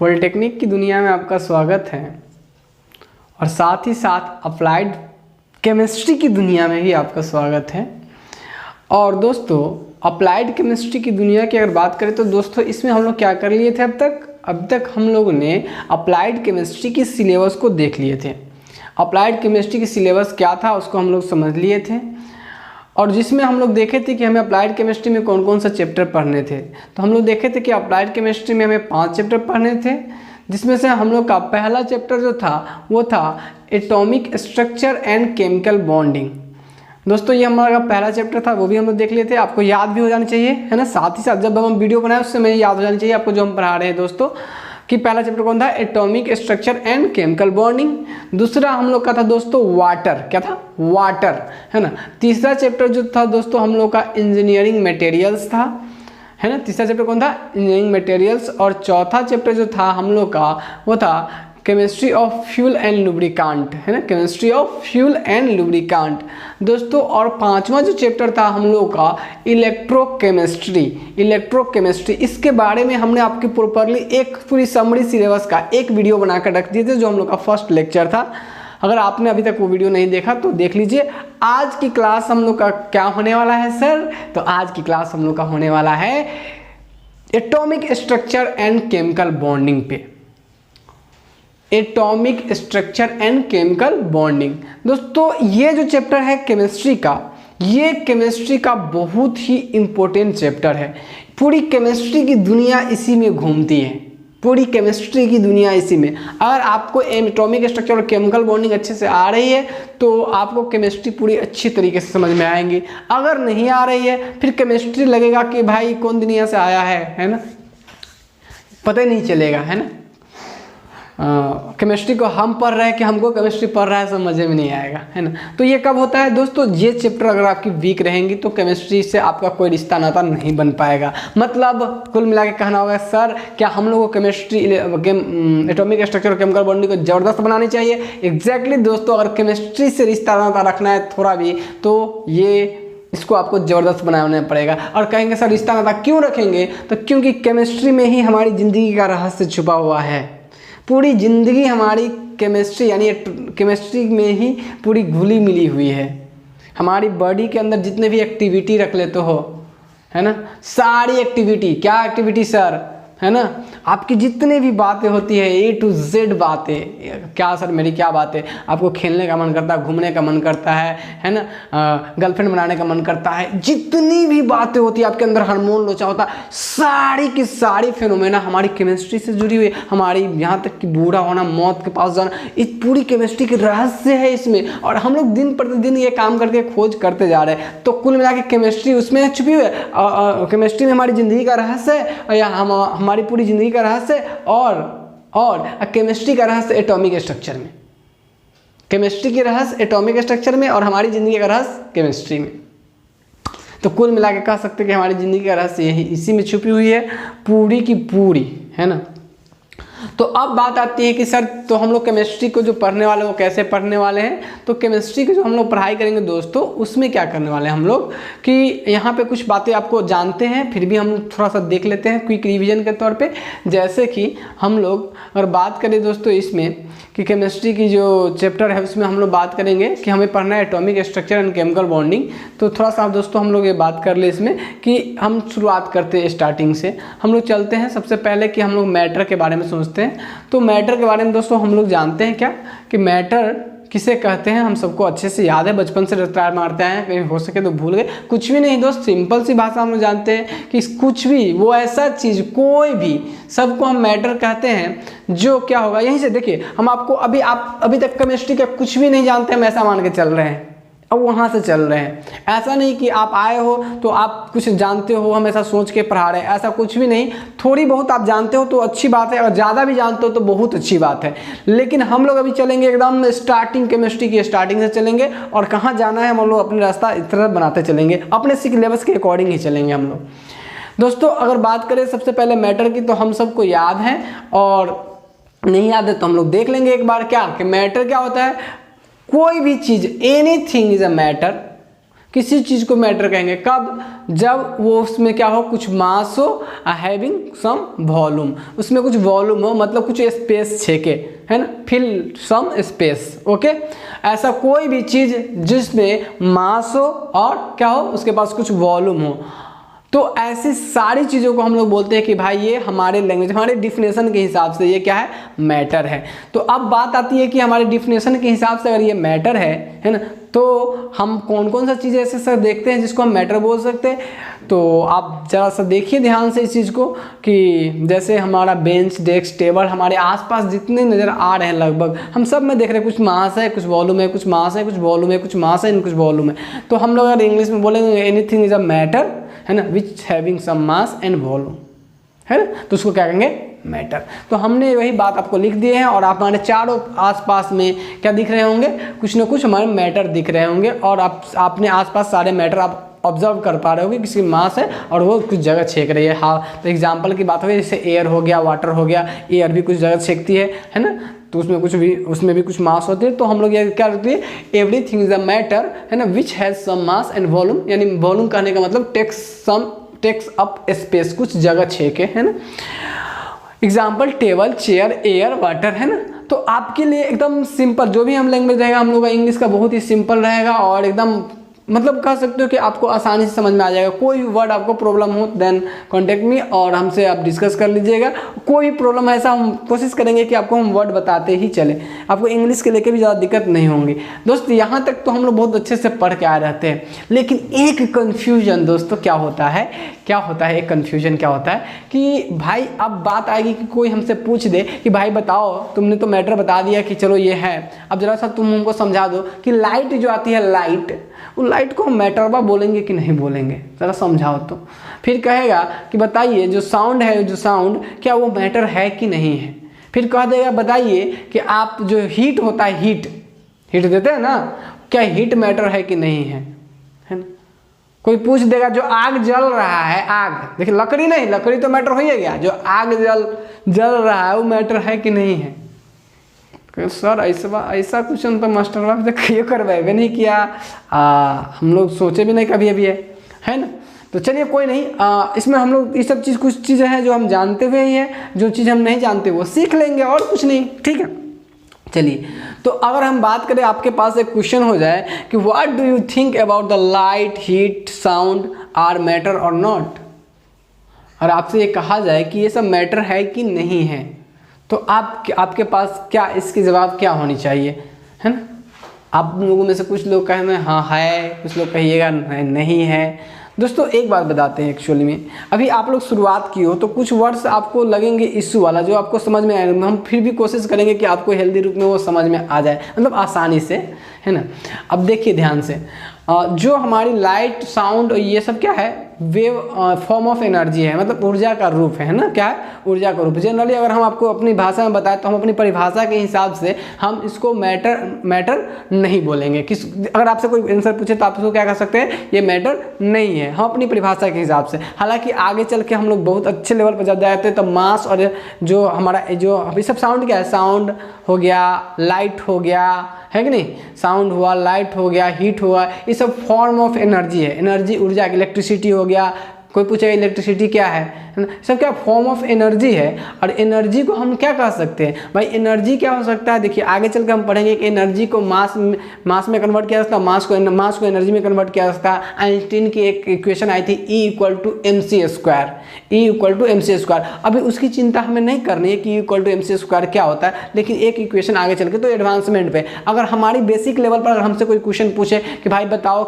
Polytechnic की दुनिया में आपका स्वागत है और साथ ही साथ अप्लाइड केमिस्ट्री की दुनिया में भी आपका स्वागत है। और दोस्तों अप्लाइड केमिस्ट्री की दुनिया की अगर बात करें तो दोस्तों इसमें हम लोग क्या कर लिए थे अब तक हम लोगों ने अप्लाइड केमिस्ट्री की सिलेबस को देख लिए थे। अप्लाइड केमिस्ट्री की सिलेबस क्या था उसको हम लोग समझ लिए थे और जिसमें हम लोग देखे थे कि हमें अप्लाइड केमिस्ट्री में कौन कौन सा चैप्टर पढ़ने थे। तो हम लोग देखे थे कि अप्लाइड केमिस्ट्री में हमें 5 चैप्टर पढ़ने थे, जिसमें से हम लोग का पहला चैप्टर जो था वो था atomic structure and chemical bonding. दोस्तों ये हमारा पहला चैप्टर था, वो भी हम लोग देख लिए थे। आपको याद भी हो जानी चाहिए, है ना। साथ ही साथ जब हम वीडियो बनाए उससे में याद हो जानी चाहिए आपको जो हम पढ़ा रहे हैं दोस्तों, कि पहला चैप्टर कौन था, atomic structure and chemical bonding. दूसरा हम लोग का था दोस्तों वाटर, क्या था, वाटर, है ना। तीसरा चैप्टर जो था दोस्तों हम लोग का इंजीनियरिंग मटेरियल्स था, है ना। तीसरा चैप्टर कौन था, इंजीनियरिंग मटेरियल्स। और चौथा चैप्टर जो था हम लोग का वो था केमिस्ट्री ऑफ फ्यूल एंड लुब्रिकांट, है ना, केमिस्ट्री ऑफ फ्यूल एंड लुब्रिकांट दोस्तों। और पांचवा जो चैप्टर था हम लोग का इलेक्ट्रोकेमिस्ट्री। इसके बारे में हमने आपकी प्रॉपरली एक पूरी समरी सिलेबस का एक वीडियो बनाकर रख दिए थे, जो हम लोग का फर्स्ट लेक्चर था। अगर आपने अभी तक वो वीडियो नहीं देखा तो देख लीजिए। आज की क्लास हम लोग का क्या होने वाला है सर, तो आज की क्लास हम लोग का होने वाला है atomic structure and chemical bonding पे। Atomic structure and chemical bonding दोस्तों, ये जो चैप्टर है केमिस्ट्री का, ये केमिस्ट्री का बहुत ही इंपॉर्टेंट चैप्टर है। पूरी केमिस्ट्री की दुनिया इसी में घूमती है, पूरी केमिस्ट्री की दुनिया इसी में। अगर आपको एटॉमिक स्ट्रक्चर और केमिकल बॉन्डिंग अच्छे से आ रही है तो आपको केमिस्ट्री पूरी अच्छी तरीके से समझ में आएंगी। अगर नहीं आ रही है फिर केमिस्ट्री लगेगा कि भाई कौन दुनिया से आया है ना, पता ही नहीं चलेगा, है ना। केमिस्ट्री को हम पढ़ रहे हैं कि हमको केमिस्ट्री पढ़ रहा है समझ में नहीं आएगा, है ना। तो ये कब होता है दोस्तों, ये चैप्टर अगर आपकी वीक रहेंगी तो केमिस्ट्री से आपका कोई रिश्ता नाता नहीं बन पाएगा। मतलब कुल मिला के कहना होगा सर क्या हम लोग को केमिस्ट्री एटॉमिक स्ट्रक्चर और केमिकल बॉन्डिंग को ज़बरदस्त बनानी चाहिए। एग्जैक्टली दोस्तों, अगर केमिस्ट्री से रिश्ता नाता रखना है थोड़ा भी तो ये इसको आपको ज़बरदस्त बनाना पड़ेगा। और कहेंगे सर रिश्ता नाता क्यों रखेंगे, तो क्योंकि केमिस्ट्री में ही हमारी ज़िंदगी का रहस्य छुपा हुआ है। पूरी ज़िंदगी हमारी केमिस्ट्री यानी केमिस्ट्री में ही पूरी घुली मिली हुई है। हमारी बॉडी के अंदर जितने भी एक्टिविटी रख लेते हो, है ना, सारी एक्टिविटी, क्या एक्टिविटी सर, है ना, आपकी जितनी भी बातें होती है A to Z बातें, क्या सर मेरी क्या बातें, आपको खेलने का मन करता है, घूमने का मन करता है ना, गर्लफ्रेंड बनाने का मन करता है, जितनी भी बातें होती है आपके अंदर हार्मोन लोचा होता है, सारी की सारी फिनोमेना हमारी केमिस्ट्री से जुड़ी हुई है। हमारी यहाँ तक कि बूढ़ा होना, मौत के पास जाना, इस पूरी केमिस्ट्री के रहस्य है इसमें। और हम लोग दिन प्रतिदिन ये काम करके खोज करते जा रहे हैं। तो कुल मिला के केमिस्ट्री उसमें छुपी हुई है। केमिस्ट्री में हमारी ज़िंदगी का रहस्य है या हमारी पूरी ज़िंदगी का रहस्य, और केमिस्ट्री का रहस्य एटॉमिक स्ट्रक्चर में, केमिस्ट्री की रहस्य एटॉमिक स्ट्रक्चर में और हमारी ज़िंदगी का रहस्य केमिस्ट्री में। तो कुल मिला के कह सकते हैं कि हमारी ज़िंदगी का रहस्य यही इसी में छुपी हुई है पूरी की पूरी, है ना। तो अब बात आती है कि सर तो हम लोग केमिस्ट्री को जो पढ़ने वाले वो कैसे पढ़ने वाले हैं। तो केमिस्ट्री की जो हम लोग पढ़ाई करेंगे दोस्तों उसमें क्या करने वाले हैं हम लोग कि यहाँ पे कुछ बातें आपको जानते हैं, फिर भी हम थोड़ा सा देख लेते हैं क्विक रिवीजन के तौर पे। जैसे कि हम लोग अगर बात करें दोस्तों इसमें कि केमिस्ट्री की जो चैप्टर है उसमें हम लोग बात करेंगे कि हमें पढ़ना है atomic structure and chemical bonding. तो थोड़ा सा दोस्तों हम लोग ये बात कर ले इसमें कि हम शुरुआत करते हैं स्टार्टिंग से। हम लोग चलते हैं सबसे पहले कि हम लोग मैटर के बारे में सोचते हैं। तो मैटर के बारे में दोस्तों हम लोग जानते हैं क्या कि मैटर किसे कहते हैं, हम सबको अच्छे से याद है, बचपन से रट्टा मारते हैं, कहीं हो सके तो भूल गए। कुछ भी नहीं दोस्त, सिंपल सी भाषा हम लोग जानते हैं कि कुछ भी वो ऐसा चीज़ कोई भी सबको हम मैटर कहते हैं। जो क्या होगा यहीं से देखिए, हम आपको आप अभी तक केमिस्ट्री का कुछ भी नहीं जानते, हम ऐसा मान के चल रहे हैं, अब वहाँ से चल रहे हैं। ऐसा नहीं कि आप आए हो तो आप कुछ जानते हो, हम ऐसा सोच के पढ़ा रहे हैं, ऐसा कुछ भी नहीं। थोड़ी बहुत आप जानते हो तो अच्छी बात है, और ज़्यादा भी जानते हो तो बहुत अच्छी बात है। लेकिन हम लोग अभी चलेंगे एकदम स्टार्टिंग, केमिस्ट्री की स्टार्टिंग से चलेंगे, और कहाँ जाना है हम लोग अपने रास्ता इस तरह बनाते चलेंगे, अपने सिलेबस के अकॉर्डिंग ही चलेंगे हम लोग। दोस्तों अगर बात करें सबसे पहले मैटर की, तो हम सबको याद है, और नहीं याद है तो हम लोग देख लेंगे एक बार क्या कि मैटर क्या होता है। कोई भी चीज़, एनीथिंग इज अ मैटर, किसी चीज़ को मैटर कहेंगे कब, जब वो उसमें क्या हो, कुछ मास हो, हैविंग सम वॉल्यूम, उसमें कुछ वॉल्यूम हो, मतलब कुछ स्पेस छेके, है ना, फिल सम स्पेस। ओके, ऐसा कोई भी चीज़ जिसमें मास हो और क्या हो, उसके पास कुछ वॉल्यूम हो, तो ऐसी सारी चीज़ों को हम लोग बोलते हैं कि भाई ये हमारे लैंग्वेज, हमारे डिफिनेशन के हिसाब से ये क्या है, मैटर है। तो अब बात आती है कि हमारे डिफिनेशन के हिसाब से अगर ये मैटर है ना, तो हम कौन कौन सा चीज़ ऐसे सर देखते हैं जिसको हम मैटर बोल सकते हैं। तो आप जरा सा देखिए ध्यान से इस चीज़ को कि जैसे हमारा बेंच, डेस्क, टेबल, हमारे आसपास जितने नज़र आ रहे हैं लगभग हम सब में देख रहे हैं कुछ मास है, कुछ वॉल्यूम है, कुछ मास है, कुछ वॉल्यूम है, कुछ मास है, कुछ वॉल्यूम है। तो हम लोग अगर इंग्लिश में बोलेंगे एनीथिंग इज अ मैटर, है ना, which having some mass and volume, है ना, तो उसको क्या कहेंगे, मैटर। तो हमने वही बात आपको लिख दिए हैं और आप हमारे चारों आसपास में क्या दिख रहे होंगे, कुछ ना कुछ हमारे मैटर दिख रहे होंगे और आपने आसपास सारे मैटर आप ऑब्जर्व कर पा रहे होगे, किसी मास है और वो कुछ जगह छेक रही है। हाँ, तो एग्जाम्पल की बात हो, जैसे एयर हो गया, वाटर हो गया, एयर भी कुछ जगह छेकती है ना, तो उसमें भी कुछ मास होती है। तो हम लोग ये क्या करते हैं, एवरीथिंग इज अ मैटर, है ना, which has some mass and volume, यानी वॉल्यूम कहने का मतलब टेक्स अप स्पेस, कुछ जगह छेके, है ना। Example table, chair, air, water, है ना। तो आपके लिए एकदम सिंपल जो भी हम लैंग्वेज रहेगा हम लोग का इंग्लिश का बहुत ही सिंपल रहेगा और एकदम मतलब कह सकते हो कि आपको आसानी से समझ में आ जाएगा। कोई वर्ड आपको प्रॉब्लम हो देन कांटेक्ट मी और हमसे आप डिस्कस कर लीजिएगा। कोई प्रॉब्लम ऐसा हम कोशिश करेंगे कि आपको हम वर्ड बताते ही चले, आपको इंग्लिश के लेके भी ज़्यादा दिक्कत नहीं होंगी। दोस्त यहाँ तक तो हम लोग बहुत अच्छे से पढ़ के आ रहते हैं, लेकिन एक कन्फ्यूजन दोस्तों क्या होता है एक कन्फ्यूजन क्या होता है कि भाई अब बात आएगी कि कोई हमसे पूछ दे कि भाई बताओ, तुमने तो मैटर बता दिया कि चलो ये है, अब जरा सा तुम हमको समझा दो कि लाइट जो आती है, वो लाइट को हम मैटरबा बोलेंगे कि नहीं बोलेंगे, ज़रा समझाओ। तो फिर कहेगा कि बताइए जो साउंड क्या वो मैटर है कि नहीं है। फिर कह देगा बताइए कि आप जो हीट होता है, हीट देते हैं ना, क्या हीट मैटर है कि नहीं है ना। कोई पूछ देगा जो आग जल रहा है, आग देखिए, लकड़ी नहीं, लकड़ी तो मैटर हो ही गया, जो आग जल रहा है वो मैटर है कि नहीं है। सर ऐसा क्वेश्चन तो मास्टर बाप देखिए करवाए नहीं किया, हम लोग सोचे भी नहीं कभी अभी है ना। तो चलिए कोई नहीं, इसमें हम लोग ये सब चीज़, कुछ चीज़ें हैं जो हम जानते हुए ही हैं, जो चीज़ हम नहीं जानते वो सीख लेंगे और कुछ नहीं, ठीक है। चलिए, तो अगर हम बात करें, आपके पास एक क्वेश्चन हो जाए कि what do you think about the light, heat, sound are matter or not, और आपसे ये कहा जाए कि ये सब मैटर है कि नहीं है, तो आपके पास क्या इसकी जवाब क्या होनी चाहिए, है ना। आप लोगों में से कुछ लोग कहेंगे हाँ है, कुछ लोग कहिएगा नहीं है। दोस्तों एक बात बताते हैं, एक्चुअली में अभी आप लोग शुरुआत की हो तो कुछ वर्ड्स आपको लगेंगे इशू वाला, जो आपको समझ में आएगा, हम फिर भी कोशिश करेंगे कि आपको हेल्दी रूप में वो समझ में आ जाए, मतलब आसानी से, है ना। अब देखिए ध्यान से, जो हमारी लाइट, साउंड और ये सब क्या है, वेव फॉर्म ऑफ एनर्जी है, मतलब ऊर्जा का रूप है ना, क्या है, ऊर्जा का रूप। जनरली अगर हम आपको अपनी भाषा में बताएं तो हम अपनी परिभाषा के हिसाब से हम इसको मैटर नहीं बोलेंगे। अगर आपसे कोई आंसर पूछे तो आप इसको क्या कह सकते हैं, ये मैटर नहीं है, हम अपनी परिभाषा के हिसाब से। हालांकि आगे चल के हम लोग बहुत अच्छे लेवल पर जब जाते हैं तो मास और जो हमारा जो अभी सब साउंड क्या है, साउंड हो गया, लाइट हो गया, है कि नहीं, साउंड हुआ, लाइट हो गया, हीट हुआ, ये सब फॉर्म ऑफ एनर्जी है, एनर्जी ऊर्जा, इलेक्ट्रिसिटी हो गया। कोई पूछेगा इलेक्ट्रिसिटी क्या है ना, सब क्या फॉर्म ऑफ एनर्जी है। और एनर्जी को हम क्या कह सकते हैं भाई, एनर्जी क्या हो सकता है, देखिए आगे चल के हम पढ़ेंगे कि एनर्जी को मास में कन्वर्ट किया जा सकता है, मास को एनर्जी में कन्वर्ट किया जा सकता है। आइंस्टीन की एक इक्वेशन आई थी E=mc², अभी उसकी चिंता हमें नहीं करनी है कि E=mc² क्या होता है, लेकिन एक इक्वेशन आगे चल के तो एडवांसमेंट पे, अगर हमारी बेसिक लेवल पर अगर हमसे कोई क्वेश्चन पूछे कि भाई बताओ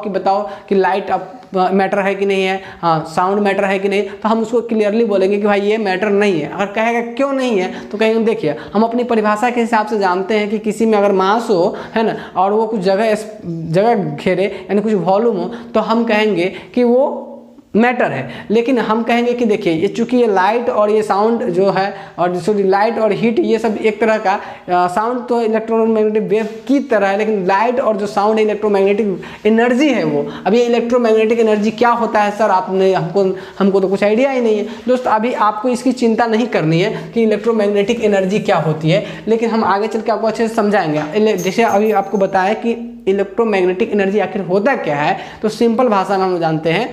कि लाइट मैटर है कि नहीं है, हाँ साउंड मैटर है कि नहीं, तो हम उसको क्लियरली बोलेंगे कि भाई ये मैटर नहीं है। अगर कहेगा क्यों नहीं है तो कहेंगे देखिए हम अपनी परिभाषा के हिसाब से जानते हैं कि किसी में अगर मास हो, है ना, और वो कुछ जगह घेरे यानी कुछ वॉल्यूम हो, तो हम कहेंगे कि वो मैटर है। लेकिन हम कहेंगे कि देखिए ये चूंकि ये लाइट और ये साउंड जो है, और सॉरी लाइट और हीट ये सब एक तरह का, साउंड तो इलेक्ट्रोमैग्नेटिक वेव की तरह है, लेकिन लाइट और जो साउंड है इलेक्ट्रोमैग्नेटिक एनर्जी है वो। अब ये इलेक्ट्रोमैग्नेटिक एनर्जी क्या होता है सर, आपने हमको तो कुछ आइडिया ही नहीं है। दोस्त अभी आपको इसकी चिंता नहीं करनी है कि इलेक्ट्रोमैग्नेटिक एनर्जी क्या होती है, लेकिन हम आगे चल के आपको अच्छे से समझाएंगे। जैसे अभी आपको बताया कि इलेक्ट्रोमैग्नेटिक एनर्जी आखिर होता क्या है, तो सिंपल भाषा में हम जानते हैं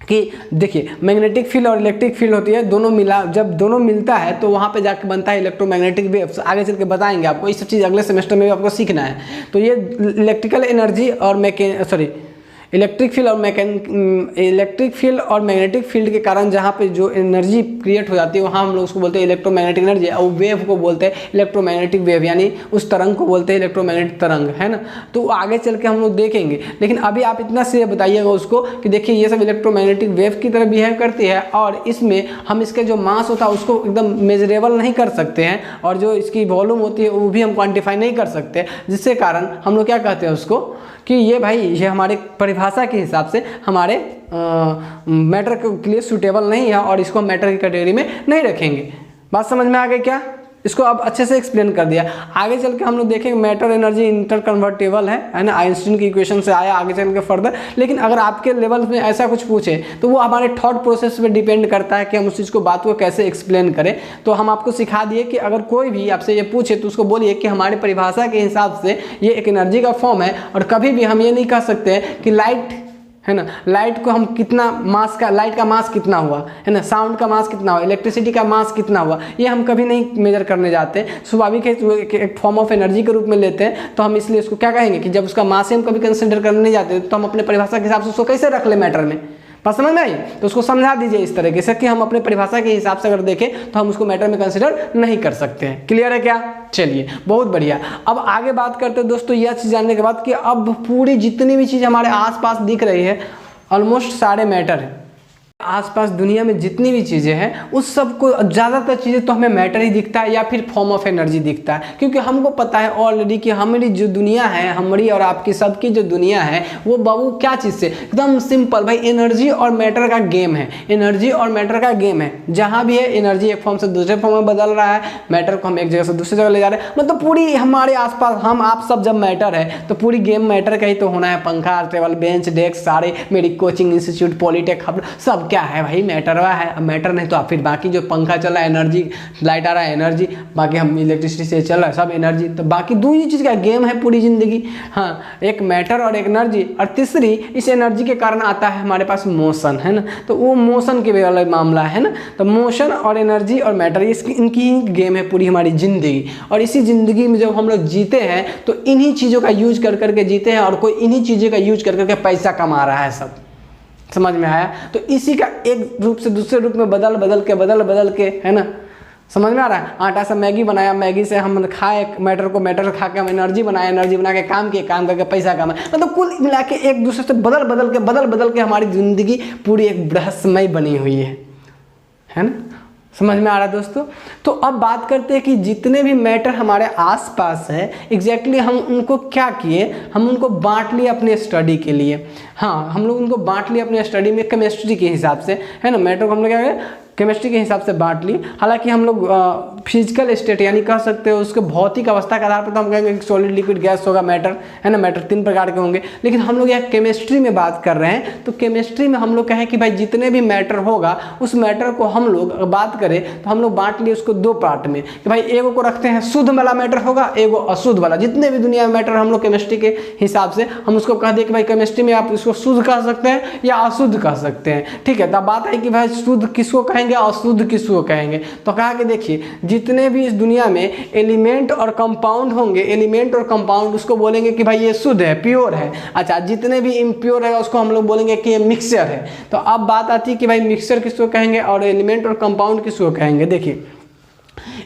कि देखिए मैग्नेटिक फील्ड और इलेक्ट्रिक फील्ड होती है, दोनों मिला, जब दोनों मिलता है तो वहाँ पे जाके बनता है इलेक्ट्रोमैग्नेटिक वेव्स। आगे चल के बताएंगे आपको, ये सब चीज़ अगले सेमेस्टर में भी आपको सीखना है। तो ये इलेक्ट्रिकल एनर्जी और इलेक्ट्रिक फील्ड और मैग्नेटिक फील्ड के कारण जहाँ पे जो एनर्जी क्रिएट हो जाती है वहाँ हम लोग उसको बोलते हैं इलेक्ट्रोमैग्नेटिक एनर्जी, और वेव को बोलते हैं इलेक्ट्रोमैग्नेटिक वेव, यानी उस तरंग को बोलते हैं इलेक्ट्रोमैग्नेटिक तरंग, है ना। तो आगे चल के हम लोग देखेंगे, लेकिन अभी आप इतना से बताइएगा उसको कि देखिए ये सब इलेक्ट्रोमैग्नेटिक वेव की तरह बिहेव करती है, और इसमें हम इसके जो मास होता है उसको एकदम मेजरेबल नहीं कर सकते हैं, और जो इसकी वॉल्यूम होती है वो भी हम क्वान्टिफाई नहीं कर सकते, जिससे कारण हम लोग क्या कहते हैं उसको कि ये भाई ये हमारे परिभाषा के हिसाब से हमारे मैटर के लिए सूटेबल नहीं है, और इसको मैटर की कैटेगरी में नहीं रखेंगे। बात समझ में आ गई क्या? इसको अब अच्छे से एक्सप्लेन कर दिया। आगे चल के हम लोग देखेंगे मैटर एनर्जी इंटर कन्वर्टेबल है ना, आइंस्टीन की इक्वेशन से आया, आगे चल के फर्दर। लेकिन अगर आपके लेवल में ऐसा कुछ पूछे तो वो हमारे थॉट प्रोसेस पे डिपेंड करता है कि हम उस चीज़ को बात को कैसे एक्सप्लेन करें। तो हम आपको सिखा दिए कि अगर कोई भी आपसे ये पूछे तो उसको बोलिए कि हमारे परिभाषा के हिसाब से ये एक एनर्जी का फॉर्म है, और कभी भी हम ये नहीं कह सकते हैं कि लाइट है ना, लाइट को हम कितना मास का, लाइट का मास कितना हुआ है ना, साउंड का मास कितना हुआ, इलेक्ट्रिसिटी का मास कितना हुआ, ये हम कभी नहीं मेजर करने जाते। स्वाभाविक है एक फॉर्म ऑफ एनर्जी के रूप में लेते हैं, तो हम इसलिए उसको क्या कहेंगे कि जब उसका मास हम कभी कंसिडर करने नहीं जाते, तो हम अपने परिभाषा के हिसाब से उसको कैसे रख ले मैटर में। बात समझ में आई? तो उसको समझा दीजिए इस तरीके से कि हम अपने परिभाषा के हिसाब से अगर देखें तो हम उसको मैटर में कंसिडर नहीं कर सकते हैं। क्लियर है क्या? चलिए बहुत बढ़िया। अब आगे बात करते हैं दोस्तों, यह चीज़ जानने के बाद कि अब पूरी जितनी भी चीज़ हमारे आसपास दिख रही है ऑलमोस्ट सारे मैटर हैं। आसपास दुनिया में जितनी भी चीज़ें हैं उस सब को, ज़्यादातर चीज़ें तो हमें मैटर ही दिखता है या फिर फॉर्म ऑफ एनर्जी दिखता है, क्योंकि हमको पता है ऑलरेडी कि हमारी जो दुनिया है, हमारी और आपकी सबकी जो दुनिया है वो बाबू क्या चीज़ से, एकदम सिंपल भाई एनर्जी और मैटर का गेम है। एनर्जी और मैटर का गेम है, जहाँ भी है एनर्जी एक फॉर्म से दूसरे फॉर्म में बदल रहा है, मैटर को हम एक जगह से दूसरी जगह ले जा रहे हैं। मतलब पूरी हमारे आसपास हम आप सब जब मैटर है तो पूरी गेम मैटर का ही तो होना है। पंखा, टेबल, बेंच, डेस्क, सारे मेरी कोचिंग इंस्टीट्यूट, पॉलिटेक, सब क्या है भाई मैटर हुआ है। अब मैटर नहीं तो आप फिर बाकी जो पंखा चल रहा है एनर्जी, लाइट आ रहा है एनर्जी, बाकी हम इलेक्ट्रिसिटी से चल रहा है सब एनर्जी, तो बाकी दो ही चीज़ का गेम है पूरी जिंदगी। हाँ, एक मैटर और एक एनर्जी, और तीसरी इस एनर्जी के कारण आता है हमारे पास मोशन, है ना। तो वो मोशन के भी अलग मामला है ना। तो मोशन और एनर्जी और मैटर इनकी ही गेम है पूरी हमारी ज़िंदगी। और इसी ज़िंदगी में जब हम लोग जीते हैं तो इन्हीं चीज़ों का यूज कर करके जीते हैं, और कोई इन्हीं चीज़ों का यूज कर करके पैसा कमा रहा है। सब समझ में आया? तो इसी का एक रूप से दूसरे रूप में बदल बदल के है ना, समझ में आ रहा है। आटा से मैगी बनाया, मैगी से हम खाए मैटर को, मैटर खा के हम एनर्जी बनाए, एनर्जी बना के काम किए, काम करके पैसा कमाए। मतलब कुल मिला के एक दूसरे से बदल के हमारी ज़िंदगी पूरी एक रहस्यमय बनी हुई है ना। समझ में आ रहा है दोस्तों? तो अब बात करते हैं कि जितने भी मैटर हमारे आसपास है एग्जैक्टली हम उनको क्या किए, हम उनको बांट लिए अपने स्टडी के लिए। हाँ, हम लोग उनको बांट लिए अपने स्टडी में केमिस्ट्री के हिसाब से, है ना। मैटर को हम लोग क्या करें, केमिस्ट्री के हिसाब से बांट ली। हालांकि हम लोग फिजिकल स्टेट यानी कह सकते हो उसके भौतिक अवस्था के आधार पर तो हम कहेंगे कि सॉलिड, लिक्विड, गैस होगा मैटर, है ना। मैटर 3 प्रकार के होंगे, लेकिन हम लोग यहाँ केमिस्ट्री में बात कर रहे हैं। तो केमिस्ट्री में हम लोग कहें कि भाई जितने भी मैटर होगा उस मैटर को हम लोग बात करें तो हम लोग बांट लिए उसको 2 पार्ट में कि भाई एगो को रखते हैं शुद्ध वाला मैटर होगा, एगो अशुद्ध वाला। जितने भी दुनिया में मैटर हम लोग केमिस्ट्री के हिसाब से हम उसको कह दिए कि भाई केमिस्ट्री में आप इसको शुद्ध कह सकते हैं या अशुद्ध कह सकते हैं। ठीक है, तब बात है कि भाई शुद्ध किसको कहेंगे, अशुद्ध किसको कहेंगे। तो कहा कि देखिए जितने भी इस दुनिया में एलिमेंट और कंपाउंड होंगे, एलिमेंट और कंपाउंड उसको बोलेंगे कि भाई ये शुद्ध है, प्योर है। अच्छा, जितने भी इम्प्योर है उसको हम लोग बोलेंगे कि ये मिक्सचर है। तो अब बात आती है कि भाई मिक्सचर किसको कहेंगे और एलिमेंट और कंपाउंड किसको कहेंगे। देखिए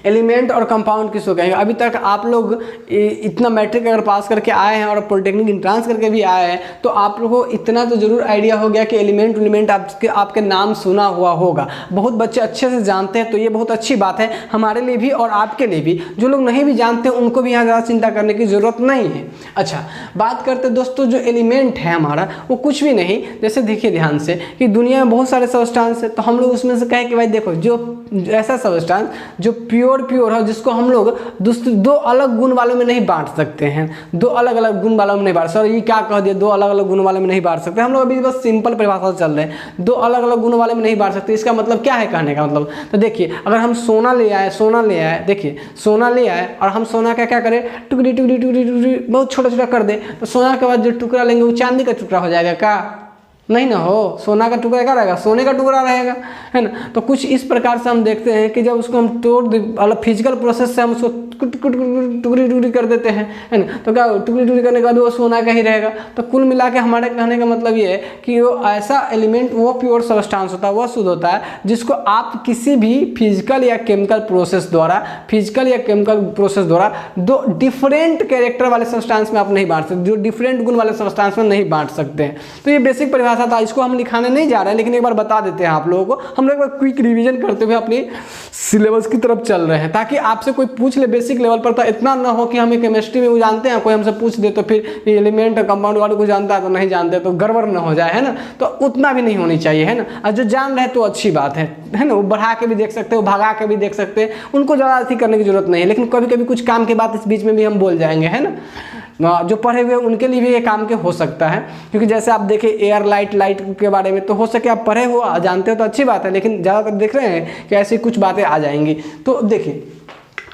एलिमेंट और कंपाउंड किसको कहेंगे। अभी तक आप लोग इतना मैट्रिक अगर पास करके आए हैं और पॉलिटेक्निक इंट्रांस करके भी आए हैं तो आप लोगों को इतना तो जरूर आइडिया हो गया कि एलिमेंट आपके नाम सुना हुआ होगा। बहुत बच्चे अच्छे से जानते हैं, तो ये बहुत अच्छी बात है हमारे लिए भी और आपके लिए भी। जो लोग नहीं भी जानते उनको भी यहाँ ज़्यादा चिंता करने की ज़रूरत नहीं है। अच्छा, बात करते दोस्तों जो एलिमेंट है हमारा वो कुछ भी नहीं। जैसे देखिए ध्यान से कि दुनिया में बहुत सारे सब्सटेंस है, तो हम लोग उसमें से कहें कि भाई देखो जो ऐसा सब्सटेंस जो प्योर हो, जिसको हम लोग दो अलग गुण वालों में नहीं बांट सकते हैं, दो अलग अलग गुण वालों में नहीं बांट। सर ये क्या कह दिया, दो अलग अलग गुण वाले में नहीं बांट सकते, हम लोग अभी बस सिंपल परिभाषा से चल रहे हैं, दो अलग अलग गुण वाले में नहीं बांट सकते। इसका मतलब क्या है कहने का मतलब, तो देखिए अगर हम सोना ले आए, देखिए सोना ले आए और हम सोना का क्या करें, टुकड़ी टुकड़ी टुकड़ी टुकड़ी बहुत छोटा छोटा कर दे, तो सोना के बाद जो टुकड़ा लेंगे वो चांदी का टुकड़ा हो जाएगा क्या, नहीं ना हो, सोना का टुकड़ा क्या रहेगा, सोने का टुकड़ा रहेगा, है ना। तो कुछ इस प्रकार से हम देखते हैं कि जब उसको हम तोड़ मतलब फिजिकल प्रोसेस से हम उसको टुकड़ी टुकड़ी कर देते हैं, है ना, तो क्या टुकड़ी टुकड़ी करने के बाद वो सोना का ही रहेगा। तो कुल मिला के हमारे कहने का मतलब ये है कि वो ऐसा एलिमेंट, वो प्योर सब्सटेंस होता है, वो शुद्ध होता है, जिसको आप किसी भी फिजिकल या केमिकल प्रोसेस द्वारा दो डिफरेंट कैरेक्टर वाले सब्सटेंस में आप नहीं बांट सकते, जो डिफरेंट गुण वाले सब्सटेंस में नहीं बांट सकते हैं। तो ये बेसिक परिभाषा था, इसको हम लिखाने नहीं जा रहे हैं, लेकिन एक बार बता देते हैं आप लोगों को, हम लोग क्विक रिवीजन करते हुए अपनी सिलेबस की तरफ चल रहे हैं, ताकि आपसे कोई पूछ ले बेसिक लेवल पर, तो इतना ना हो कि हमें केमिस्ट्री में वो जानते हैं, कोई हमसे पूछ दे तो फिर एलिमेंट कंपाउंड वाले को जानता है तो नहीं जानते, तो गड़बड़ ना हो जाए, है ना। तो उतना भी नहीं होनी चाहिए, है ना। और जो जान रहे तो अच्छी बात है ना, वो बढ़ा के भी देख सकते हो, भगा के भी देख सकते हैं, उनको ज़्यादा अथी करने की जरूरत नहीं है। लेकिन कभी कभी कुछ काम की बात इस बीच में भी हम बोल जाएंगे, है ना। जो पढ़े हुए उनके लिए भी ये काम के हो सकता है, क्योंकि जैसे आप देखें एयर लाइट के बारे में, तो हो सके आप पढ़े हो जानते हो तो अच्छी बात है, लेकिन ज़्यादातर देख रहे हैं कि ऐसी कुछ बातें आ जाएंगी। तो देखिए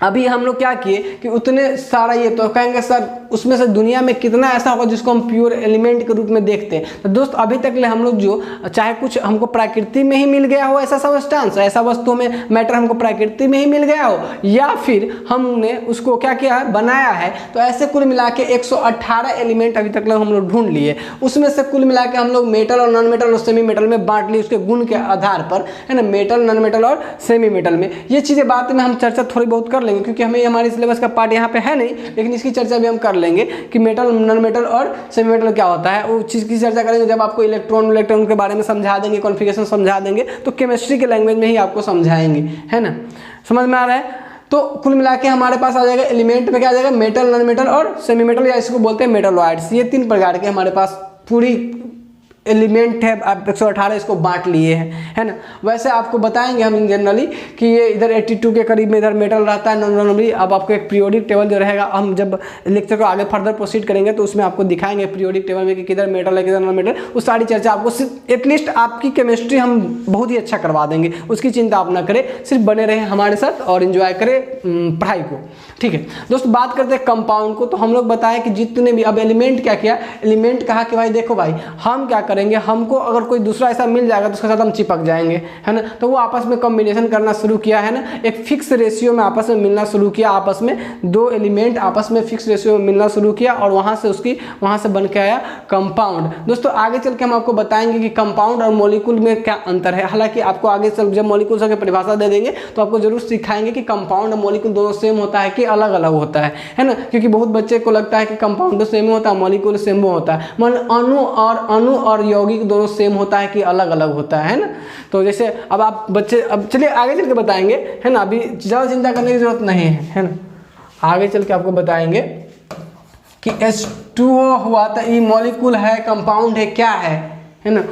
अभी हम लोग क्या किए कि उतने सारा, ये तो कहेंगे सर उसमें से दुनिया में कितना ऐसा होगा जिसको हम प्योर एलिमेंट के रूप में देखते हैं। तो दोस्त अभी तक ले हम लोग जो, चाहे कुछ हमको प्रकृति में ही मिल गया हो ऐसा सब्सटेंस, ऐसा वस्तु में मैटर हमको प्रकृति में ही मिल गया हो, या फिर हमने उसको क्या किया है, बनाया है, तो ऐसे कुल मिला के 118 एलिमेंट अभी तक हम लोग ढूंढ लिए। उसमें से कुल मिला के हम लोग मेटल और नॉन मेटल और सेमी मेटल में बांट लिए, उसके गुण के आधार पर, है ना, मेटल, नॉन मेटल और सेमी मेटल में। ये चीज़ें बाद में हम चर्चा थोड़ी बहुत कर लेंगे, क्योंकि हमें हमारे सिलेबस का पार्ट यहाँ पे है नहीं, लेकिन इसकी चर्चा भी हम कर लेंगे कि मेटल, नॉन मेटल और सेमी मेटल क्या होता है, वो चीज़ की चर्चा करेंगे जब आपको इलेक्ट्रॉन के बारे में समझा देंगे, कॉन्फ़िगरेशन समझा देंगे, तो केमिस्ट्री के लैंग्वेज में ही आपको समझाएंगे, है ना। समझ में आ रहा है। तो कुल मिला के हमारे पास आ जाएगा एलिमेंट में क्या आ जाएगा, मेटल, नॉन मेटल और सेमी मेटल, या इसको बोलते हैं मेटलॉइड्स। ये 3 प्रकार के हमारे पास पूरी एलिमेंट है, आप 118 इसको बांट लिए हैं, है ना। वैसे आपको बताएंगे हम जनरली कि ये इधर 82 के करीब में इधर मेटल रहता है नॉर्मली। अब आपको एक पीरियोडिक टेबल जो रहेगा, हम जब लेक्चर को आगे फर्दर प्रोसीड करेंगे तो उसमें आपको दिखाएंगे पीरियोडिक टेबल में कि किधर मेटल है किधर नॉन मेटल, वो सारी चर्चा आपको सिर्फ एटलीस्ट आपकी केमिस्ट्री हम बहुत ही अच्छा करवा देंगे, उसकी चिंता आप ना करें, सिर्फ बने रहें हमारे साथ और इन्जॉय करें पढ़ाई को, ठीक है दोस्तों। बात करते हैं कंपाउंड को, तो हम लोग बताएं कि जितने भी, अब एलिमेंट क्या किया, एलिमेंट कहा कि भाई देखो भाई हम क्या करेंगे, हमको अगर कोई दूसरा ऐसा मिल जाएगा तो उसके साथ हम चिपक जाएंगे, है ना। तो वो आपस में कॉम्बिनेशन करना शुरू किया, है ना, एक फिक्स रेशियो में आपस में मिलना शुरू किया, आपस में 2 एलिमेंट आपस में फिक्स रेशियो में मिलना शुरू किया, और वहाँ से बन के आया कंपाउंड। दोस्तों आगे चल के हम आपको बताएंगे कि कंपाउंड और मॉलिक्यूल में क्या अंतर है। हालांकि आपको आगे चल जब मॉलिक्यूल की परिभाषा दे देंगे तो आपको जरूर सिखाएंगे कि कंपाउंड और मॉलिक्यूल दोनों सेम होता है कि अलग अलग होता है ना, क्योंकि बहुत बच्चे को लगता है कि कंपाउंड सेम होता है, मॉलिक्यूल सेम होता है, अणु और यौगिक दोनों सेम होता है कि अलग अलग होता है ना। तो जैसे अब आप बच्चे, अब चलिए आगे चल के बताएंगे, है ना, अभी ज़्यादा चिंता करने की जरूरत नहीं है ना। आगे चल के आपको बताएंगे कि H2O हुआ तो ये मॉलिक्यूल है, कंपाउंड है, क्या है ना।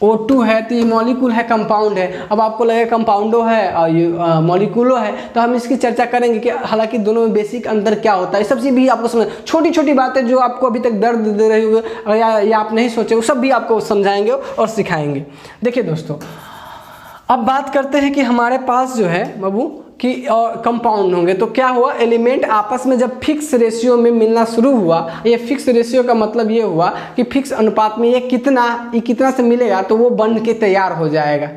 O2 है तो ये मॉलिक्यूल है, कंपाउंड है। अब आपको लगेगा कंपाउंडो है और ये मॉलिक्यूलो है, तो हम इसकी चर्चा करेंगे कि हालांकि दोनों में बेसिक अंतर क्या होता है, सब चीज़ भी आपको समझ, छोटी छोटी बातें जो आपको अभी तक दर्द दे रही होगी या आप नहीं सोचे, वो सब भी आपको समझाएंगे और सिखाएंगे। देखिए दोस्तों अब बात करते हैं कि हमारे पास जो है बाबू कि कंपाउंड होंगे, तो क्या हुआ, एलिमेंट आपस में जब फिक्स रेशियो में मिलना शुरू हुआ, ये फिक्स रेशियो का मतलब ये हुआ कि फिक्स अनुपात में ये कितना से मिलेगा तो वो बन के तैयार हो जाएगा,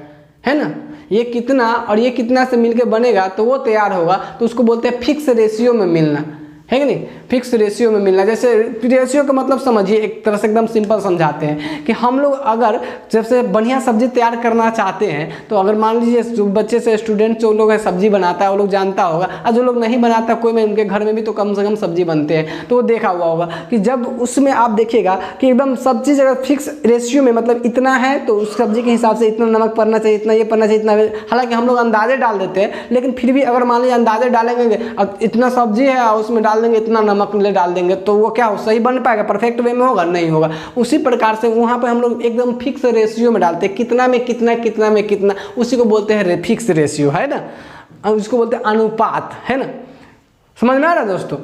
है ना। ये कितना और ये कितना से मिलके बनेगा तो वो तैयार होगा, तो उसको बोलते हैं फिक्स रेशियो में मिलना, है कि नहीं, फिक्स रेशियो में मिलना। जैसे रेशियो का मतलब समझिए, एक तरह से एकदम सिंपल समझाते हैं कि हम लोग अगर जैसे बढ़िया सब्जी तैयार करना चाहते हैं, तो अगर मान लीजिए जो बच्चे से स्टूडेंट जो लोग है सब्जी बनाता है वो लोग जानता होगा, और जो लोग नहीं बनाता कोई में उनके घर में भी तो कम से कम सब्जी बनते हैं, तो वो देखा हुआ होगा कि जब उसमें आप देखिएगा कि एकदम सब चीज़ अगर फिक्स रेशियो में मतलब इतना है तो उस सब्जी के हिसाब से इतना नमक पड़ना चाहिए, इतना ये पड़ना चाहिए, इतना, हालांकि हम लोग अंदाजे डाल देते हैं, लेकिन फिर भी अगर मान लीजिए अंदाजे डालेंगे और इतना सब्जी है और उसमें डाल देंगे इतना नमक ले डाल देंगे, तो वो क्या हो, सही बन पाएगा, परफेक्ट वे में होगा, नहीं होगा। उसी प्रकार से वहाँ पे हम लोग एकदम फिक्स रेशियो में डालते हैं, कितना में कितना, कितना में कितना, उसी को बोलते हैं फिक्स रेशियो, है ना। उसको बोलते हैं अनुपात, है ना, समझ में आ रहा है दोस्तों।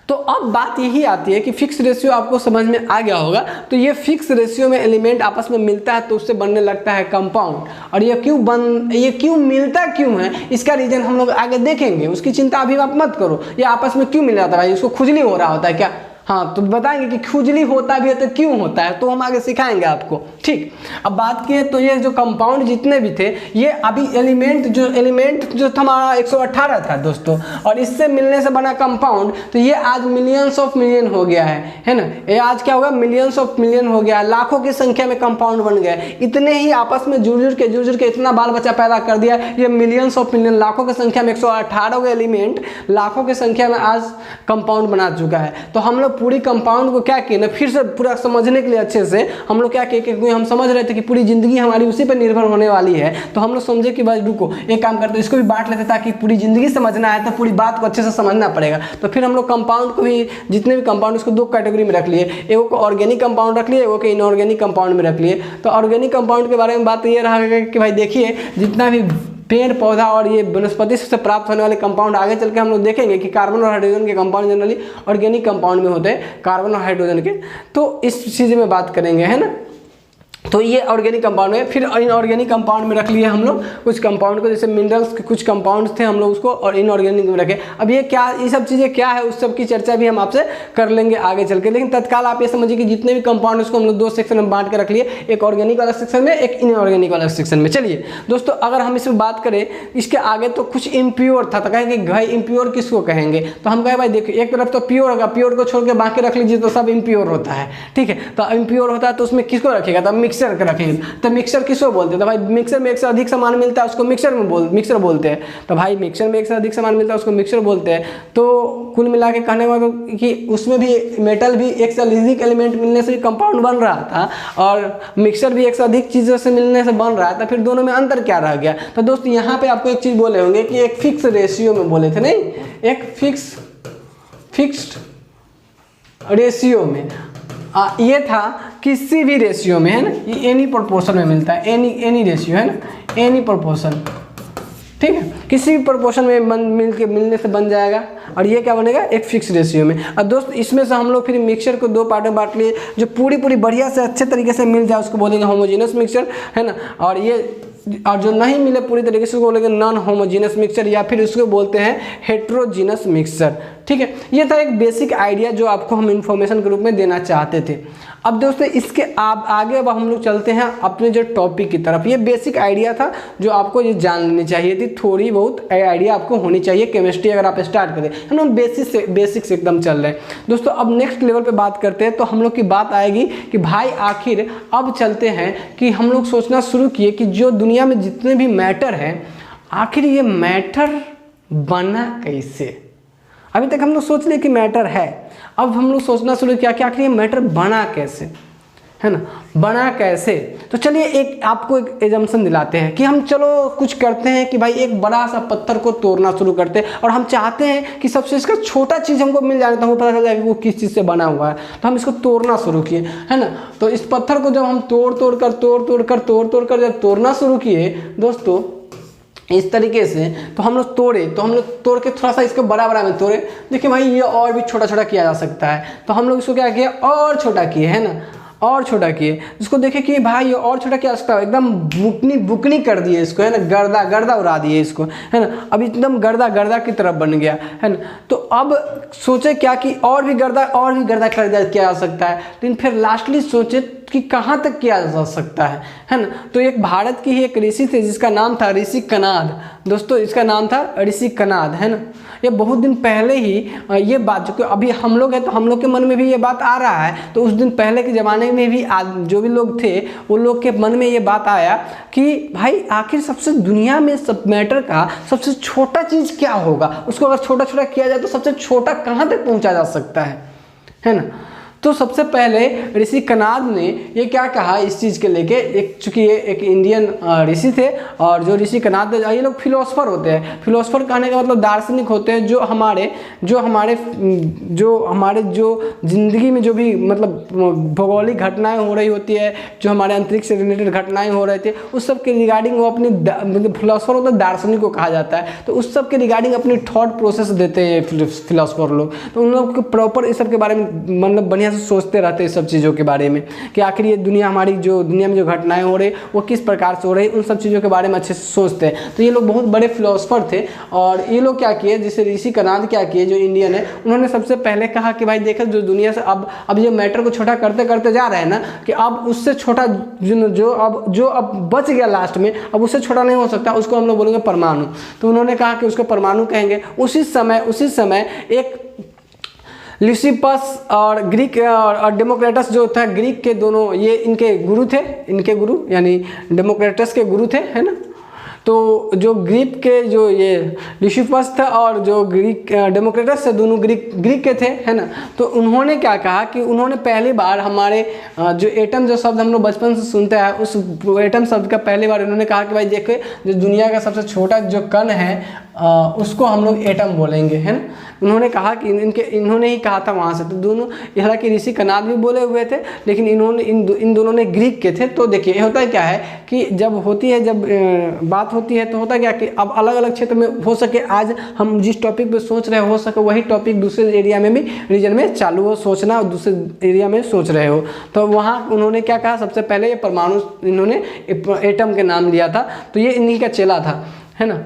तो अब बात यही आती है कि फिक्स रेशियो आपको समझ में आ गया होगा। तो ये फिक्स रेशियो में एलिमेंट आपस में मिलता है तो उससे बनने लगता है कंपाउंड। और ये क्यों मिलता क्यों है, इसका रीजन हम लोग आगे देखेंगे, उसकी चिंता अभी आप मत करो। ये आपस में क्यों मिल जाता है भाई, इसको खुजली हो रहा होता है क्या, हाँ तो बताएंगे कि खुजली होता भी है तो क्यों होता है, तो हम आगे सिखाएंगे आपको, ठीक। अब बात की तो ये जो कंपाउंड जितने भी थे, ये अभी एलिमेंट जो था हमारा 118 था दोस्तों, और इससे मिलने से बना कंपाउंड, तो ये आज मिलियंस ऑफ मिलियन हो गया है ना। ये आज क्या होगा, मिलियंस ऑफ मिलियन हो गया, लाखों की संख्या में कंपाउंड बन गए। इतने ही आपस में जुड़ के इतना बाल बच्चा पैदा कर दिया, ये मिलियंस ऑफ मिलियन, लाखों की संख्या में 118 एलिमेंट लाखों की संख्या में आज कंपाउंड बना चुका है। तो हम लोग पूरी कंपाउंड को क्या किए ना, फिर से पूरा समझने के लिए अच्छे से हम लोग क्या किए, क्योंकि हम समझ रहे थे कि पूरी जिंदगी हमारी उसी पर निर्भर होने वाली है। तो हम लोग समझे कि भाई रुको एक काम करते, इसको भी बांट लेते ताकि पूरी जिंदगी समझना है तो पूरी बात को अच्छे से समझना पड़ेगा। तो फिर हम लोग कंपाउंड को भी, जितने भी कंपाउंड उसको दो कैटेगरी में रख लिए, एक को ऑर्गेनिक कंपाउंड रख लिए, एक को इनऑर्गेनिक कंपाउंड में रख लिए। तो ऑर्गेनिक कंपाउंड के बारे में बात ये रहा कि भाई देखिए, जितना भी पेड़ पौधा और ये वनस्पति से प्राप्त होने वाले कंपाउंड आगे चल के हम लोग देखेंगे कि कार्बन और हाइड्रोजन के कंपाउंड जनरली ऑर्गेनिक कंपाउंड में होते हैं, कार्बन और हाइड्रोजन के। तो इस चीज़ में बात करेंगे, है ना। तो ये ऑर्गेनिक कंपाउंड में, फिर इनऑर्गेनिक कंपाउंड में रख लिए हम लोग कुछ कंपाउंड को, जैसे मिनरल्स के कुछ कंपाउंड्स थे हम लोग उसको और इनऑर्गेनिक में रखे। अब ये क्या, ये सब चीज़ें क्या है, उस सब की चर्चा भी हम आपसे कर लेंगे आगे चल के। लेकिन तत्काल आप ये समझिए कि जितने भी कंपाउंड उसको हम लोग दो सेक्शन में बांट के रख लिए, एक ऑर्गेनिक वाला सेक्शन में, एक इनऑर्गेनिक वाला सेक्शन में। चलिए दोस्तों, अगर हम इसमें बात करें इसके आगे, तो कुछ इम्प्योर था, तो कहेंगे भाई इम्प्योर किसको कहेंगे, तो हम कहे भाई देखिए एक तरफ तो प्योर होगा, प्योर को छोड़ के बाकी रख लीजिए तो सब इम्प्योर होता है, ठीक है। तो इम्प्योर होता है तो उसमें किसको रखेगा, तो मिक्सर का रखेंगे। तो मिक्सर किसको बोलते हैं, तो भाई मिक्सर में एक से अधिक सामान मिलता है उसको मिक्सर बोलते हैं। तो भाई मिक्सर में एक से अधिक सामान मिलता है उसको मिक्सर बोलते हैं। तो कुल मिला के कहने का कि उसमें भी मेटल भी एक से अधिक एलिमेंट मिलने से कंपाउंड बन रहा था, और मिक्सर भी एक से अधिक चीज़ों से मिलने से बन रहा था। फिर दोनों में अंतर क्या रह गया, तो दोस्त यहाँ पे आपको एक चीज़ बोले होंगे कि एक फिक्स रेशियो में बोले थे, नहीं, एक फिक्स्ड रेशियो में ये था, किसी भी रेशियो में, है ना, ये एनी प्रोपोर्शन में मिलता है, एनी रेशियो, है ना, एनी प्रोपोर्शन, ठीक है, किसी भी प्रोपोर्शन में मिलने से बन जाएगा। और ये क्या बनेगा, एक फिक्स रेशियो में। और दोस्त इसमें से हम लोग फिर मिक्सचर को दो पार्ट में बांट लिए, जो पूरी बढ़िया से अच्छे तरीके से मिल जाए उसको बोलेंगे होमोजेनस मिक्सचर, है ना। और जो नहीं मिले पूरी तरीके से उसको बोलेंगे नॉन होमोजेनस मिक्सचर, या फिर उसको बोलते हैं हेट्रोजीनस मिक्सचर, ठीक है। ये था एक बेसिक आइडिया जो आपको हम इन्फॉर्मेशन के रूप में देना चाहते थे। अब दोस्तों इसके आगे अब हम लोग चलते हैं अपने जो टॉपिक की तरफ। ये बेसिक आइडिया था जो आपको ये जान लेनी चाहिए थी, थोड़ी बहुत आइडिया आपको होनी चाहिए केमिस्ट्री अगर आप स्टार्ट करें। हम लोग बेसिक से एकदम चल रहे हैं दोस्तों। अब नेक्स्ट लेवल पे बात करते हैं, तो हम लोग की बात आएगी कि भाई आखिर अब चलते हैं कि हम लोग सोचना शुरू किए कि जो दुनिया में जितने भी मैटर हैं, आखिर ये मैटर बना कैसे। अभी तक हम लोग सोच लिए कि मैटर है, अब हम लोग सोचना शुरू किया कि आखिर ये मैटर बना कैसे, है ना, बना कैसे। तो चलिए एक आपको एक एजम्पशन दिलाते हैं कि हम चलो कुछ करते हैं कि भाई एक बड़ा सा पत्थर को तोड़ना शुरू करते हैं, और हम चाहते हैं कि सबसे इसका छोटा चीज़ हमको मिल जाए तो हमको पता चल जाए कि वो किस चीज़ से बना हुआ है। तो हम इसको तोड़ना शुरू किए, है ना। तो इस पत्थर को जब हम तोड़ कर जब तोड़ना शुरू किए दोस्तों इस तरीके से, तो हम लोग तोड़ के थोड़ा सा इसको बड़ा में तोड़े। देखिए भाई ये और भी छोटा किया जा सकता है, तो हम लोग इसको क्या किया, और छोटा किए, है ना, और छोटा किए। इसको देखे कि भाई ये और छोटा क्या सकता है, एकदम बुकनी कर दिए इसको, है ना, गर्दा उड़ा दिए इसको, है ना। अब एकदम गर्दा की तरफ बन गया, है ना। तो अब सोचे क्या कि और भी गर्दा किया जा सकता है, लेकिन फिर लास्टली सोचे कि कहाँ तक किया जा सकता है ना। तो एक भारत की ही एक ऋषि थे जिसका नाम था ऋषि कनाद। दोस्तों इसका नाम था ऋषि कनाद, है ना। ये बहुत दिन पहले ही ये बात, जो कि अभी हम लोग हैं तो हम लोग के मन में भी ये बात आ रहा है, तो उस दिन पहले के ज़माने में भी जो भी लोग थे वो लोग के मन में ये बात आया कि भाई आखिर सबसे दुनिया में सब मैटर का सबसे छोटा चीज़ क्या होगा, उसको अगर छोटा किया जाए तो सबसे छोटा कहाँ तक पहुँचा जा सकता है ना। तो सबसे पहले ऋषि कनाद ने ये क्या कहा इस चीज़ के लेके, एक चूँकि ये एक इंडियन ऋषि थे, और जो ऋषि कनाद ये लोग फिलोसफर होते हैं। फिलोसफर कहने का मतलब दार्शनिक होते हैं, जो हमारे ज़िंदगी में जो भी मतलब भौगोलिक घटनाएं हो रही होती है, जो हमारे अंतरिक्ष से रिलेटेड घटनाएं हो रहे थे, उस सब के रिगार्डिंग वो अपनी मतलब फिलोसफर होता है, दार्शनिक को कहा जाता है, तो उस सब के रिगार्डिंग अपनी थॉट प्रोसेस देते हैं फिलोसफर लोग। तो उन लोग को प्रॉपर इस सब के बारे में मतलब बढ़िया से सोचते रहते हैं इस सब चीज़ों के बारे में, कि आखिर ये दुनिया हमारी जो दुनिया में जो घटनाएं हो रही वो किस प्रकार से हो रही, उन सब चीज़ों के बारे में अच्छे से सोचते हैं। तो ये लोग बहुत बड़े फिलोसफर थे। और ये लोग क्या किए, जैसे ऋषि कनाद क्या किए जो इंडियन है, उन्होंने सबसे पहले कहा कि भाई देखो जो दुनिया से अब ये मैटर को छोटा करते करते जा रहे हैं ना, कि अब उससे छोटा जो अब बच गया लास्ट में, अब उससे छोटा नहीं हो सकता, उसको हम लोग बोलेंगे परमाणु। तो उन्होंने कहा कि उसको परमाणु कहेंगे। उसी समय एक ल्यूसिपस और ग्रीक और डेमोक्रेटस जो था, ग्रीक के दोनों ये इनके गुरु यानी डेमोक्रेटस के गुरु थे, है ना। तो जो ग्रीक के जो ये ल्यूसिपस था और जो ग्रीक डेमोक्रेटस थे, दोनों ग्रीक के थे, है ना। तो उन्होंने क्या कहा कि उन्होंने पहली बार हमारे जो एटम जो शब्द हम लोग बचपन से सुनते हैं, उस एटम शब्द का पहली बार उन्होंने कहा कि भाई देखो जो दुनिया का सबसे छोटा जो कण है उसको हम लोग एटम बोलेंगे, है ना। उन्होंने कहा कि इन्होंने ही कहा था वहाँ से। तो दोनों, हालांकि ऋषि कनाद भी बोले हुए थे, लेकिन इन दोनों ने ग्रीक के थे। तो देखिए होता है क्या है कि जब बात होती है तो होता क्या कि अब अलग अलग क्षेत्र में हो सके, आज हम जिस टॉपिक पे सोच रहे हो सके वही टॉपिक दूसरे एरिया में भी रीजन में चालू हो सोचना, और दूसरे एरिया में सोच रहे हो। तो वहाँ उन्होंने क्या कहा, सबसे पहले ये परमाणु इन्होंने एटम के नाम लिया था। तो ये इन्हीं का चेला था, है ना।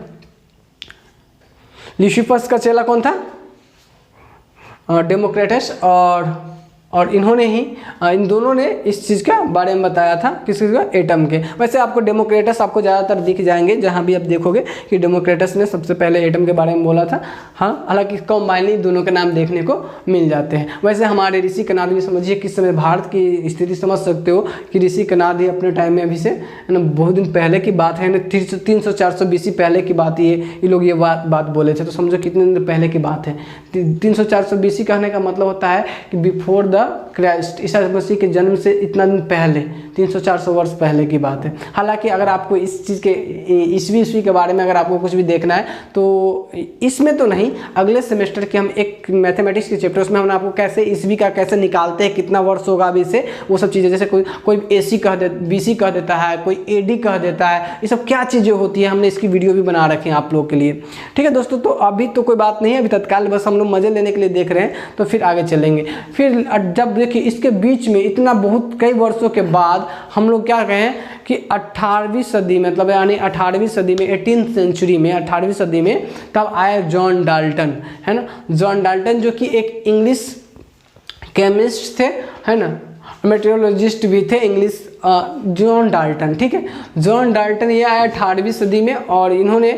ल्यूसिपस का चेला कौन था, डेमोक्रेटस, और इन्होंने ही इन दोनों ने इस चीज़ का बारे में बताया था, किसी का एटम के। वैसे आपको डेमोक्रेटस आपको ज़्यादातर दिख जाएंगे, जहाँ भी आप देखोगे कि डेमोक्रेटस ने सबसे पहले एटम के बारे में बोला था। हाँ, हालांकि कंबाइनली दोनों के नाम देखने को मिल जाते हैं। वैसे हमारे ऋषि कनाद भी समझिए किस समय भारत की स्थिति समझ सकते हो कि ऋषि कनाद ही अपने टाइम में अभी से है ना बहुत दिन पहले की बात है ना, 300-400 BC पहले की बात ये लोग ये बात बोले थे। तो समझो कितने दिन पहले की बात है। 300-400 BC कहने का मतलब होता है कि before the Christ, Isa Masih के जन्म से इतना दिन पहले, 300-400 वर्ष पहले की बात है। हालांकि अगर आपको इस चीज़ के ईस्वी के बारे में अगर आपको कुछ भी देखना है तो इसमें तो नहीं, अगले सेमेस्टर के हम एक मैथमेटिक्स के चैप्टर, उसमें हम आपको कैसे ईस्वी का कैसे निकालते हैं, कितना वर्ष होगा अभी से, वो सब चीज़ें, जैसे कोई AC BC कह देता है, कोई AD कह देता है, ये सब क्या चीज़ें होती है, हमने इसकी वीडियो भी बना रखे हैं आप लोगों के लिए। ठीक है दोस्तों, तो अभी तो कोई बात नहीं है, अभी तत्काल बस हम लोग मज़े लेने के लिए देख रहे हैं, तो फिर आगे चलेंगे। फिर जब देखिए इसके बीच में इतना बहुत कई वर्षों के बाद हम लोग क्या कहें कि 18वीं सदी में, मतलब यानी 18वीं सदी में, 18th सेंचुरी में, 18वीं सदी में तब आए जॉन डाल्टन, है ना। जॉन डाल्टन जो कि एक इंग्लिश केमिस्ट थे, है ना, मेटेरोलॉजिस्ट भी थे, इंग्लिश जॉन डाल्टन। ठीक है, जॉन डाल्टन ये आया 18वीं सदी में, और इन्होंने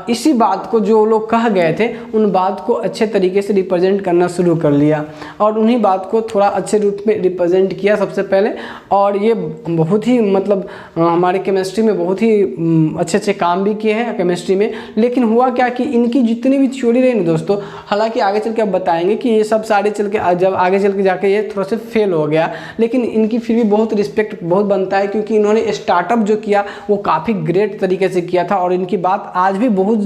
इसी बात को जो लोग कह गए थे उन बात को अच्छे तरीके से रिप्रेजेंट करना शुरू कर लिया, और उन्हीं बात को थोड़ा अच्छे रूप में रिप्रेजेंट किया सबसे पहले। और ये बहुत ही मतलब हमारे केमिस्ट्री में बहुत ही अच्छे काम भी किए हैं केमिस्ट्री में। लेकिन हुआ क्या कि इनकी जितनी भी थ्योरी रही ना दोस्तों, हालांकि आगे चल के अब बताएंगे कि ये सब सारे चल के जब आगे चल के जाके ये थोड़ा सा फेल हो गया, लेकिन इनकी फिर भी बहुत रिस्पेक्ट बनता है, क्योंकि इन्होंने स्टार्टअप जो किया वो काफ़ी ग्रेट तरीके से किया था, और इनकी बात आज भी बहुत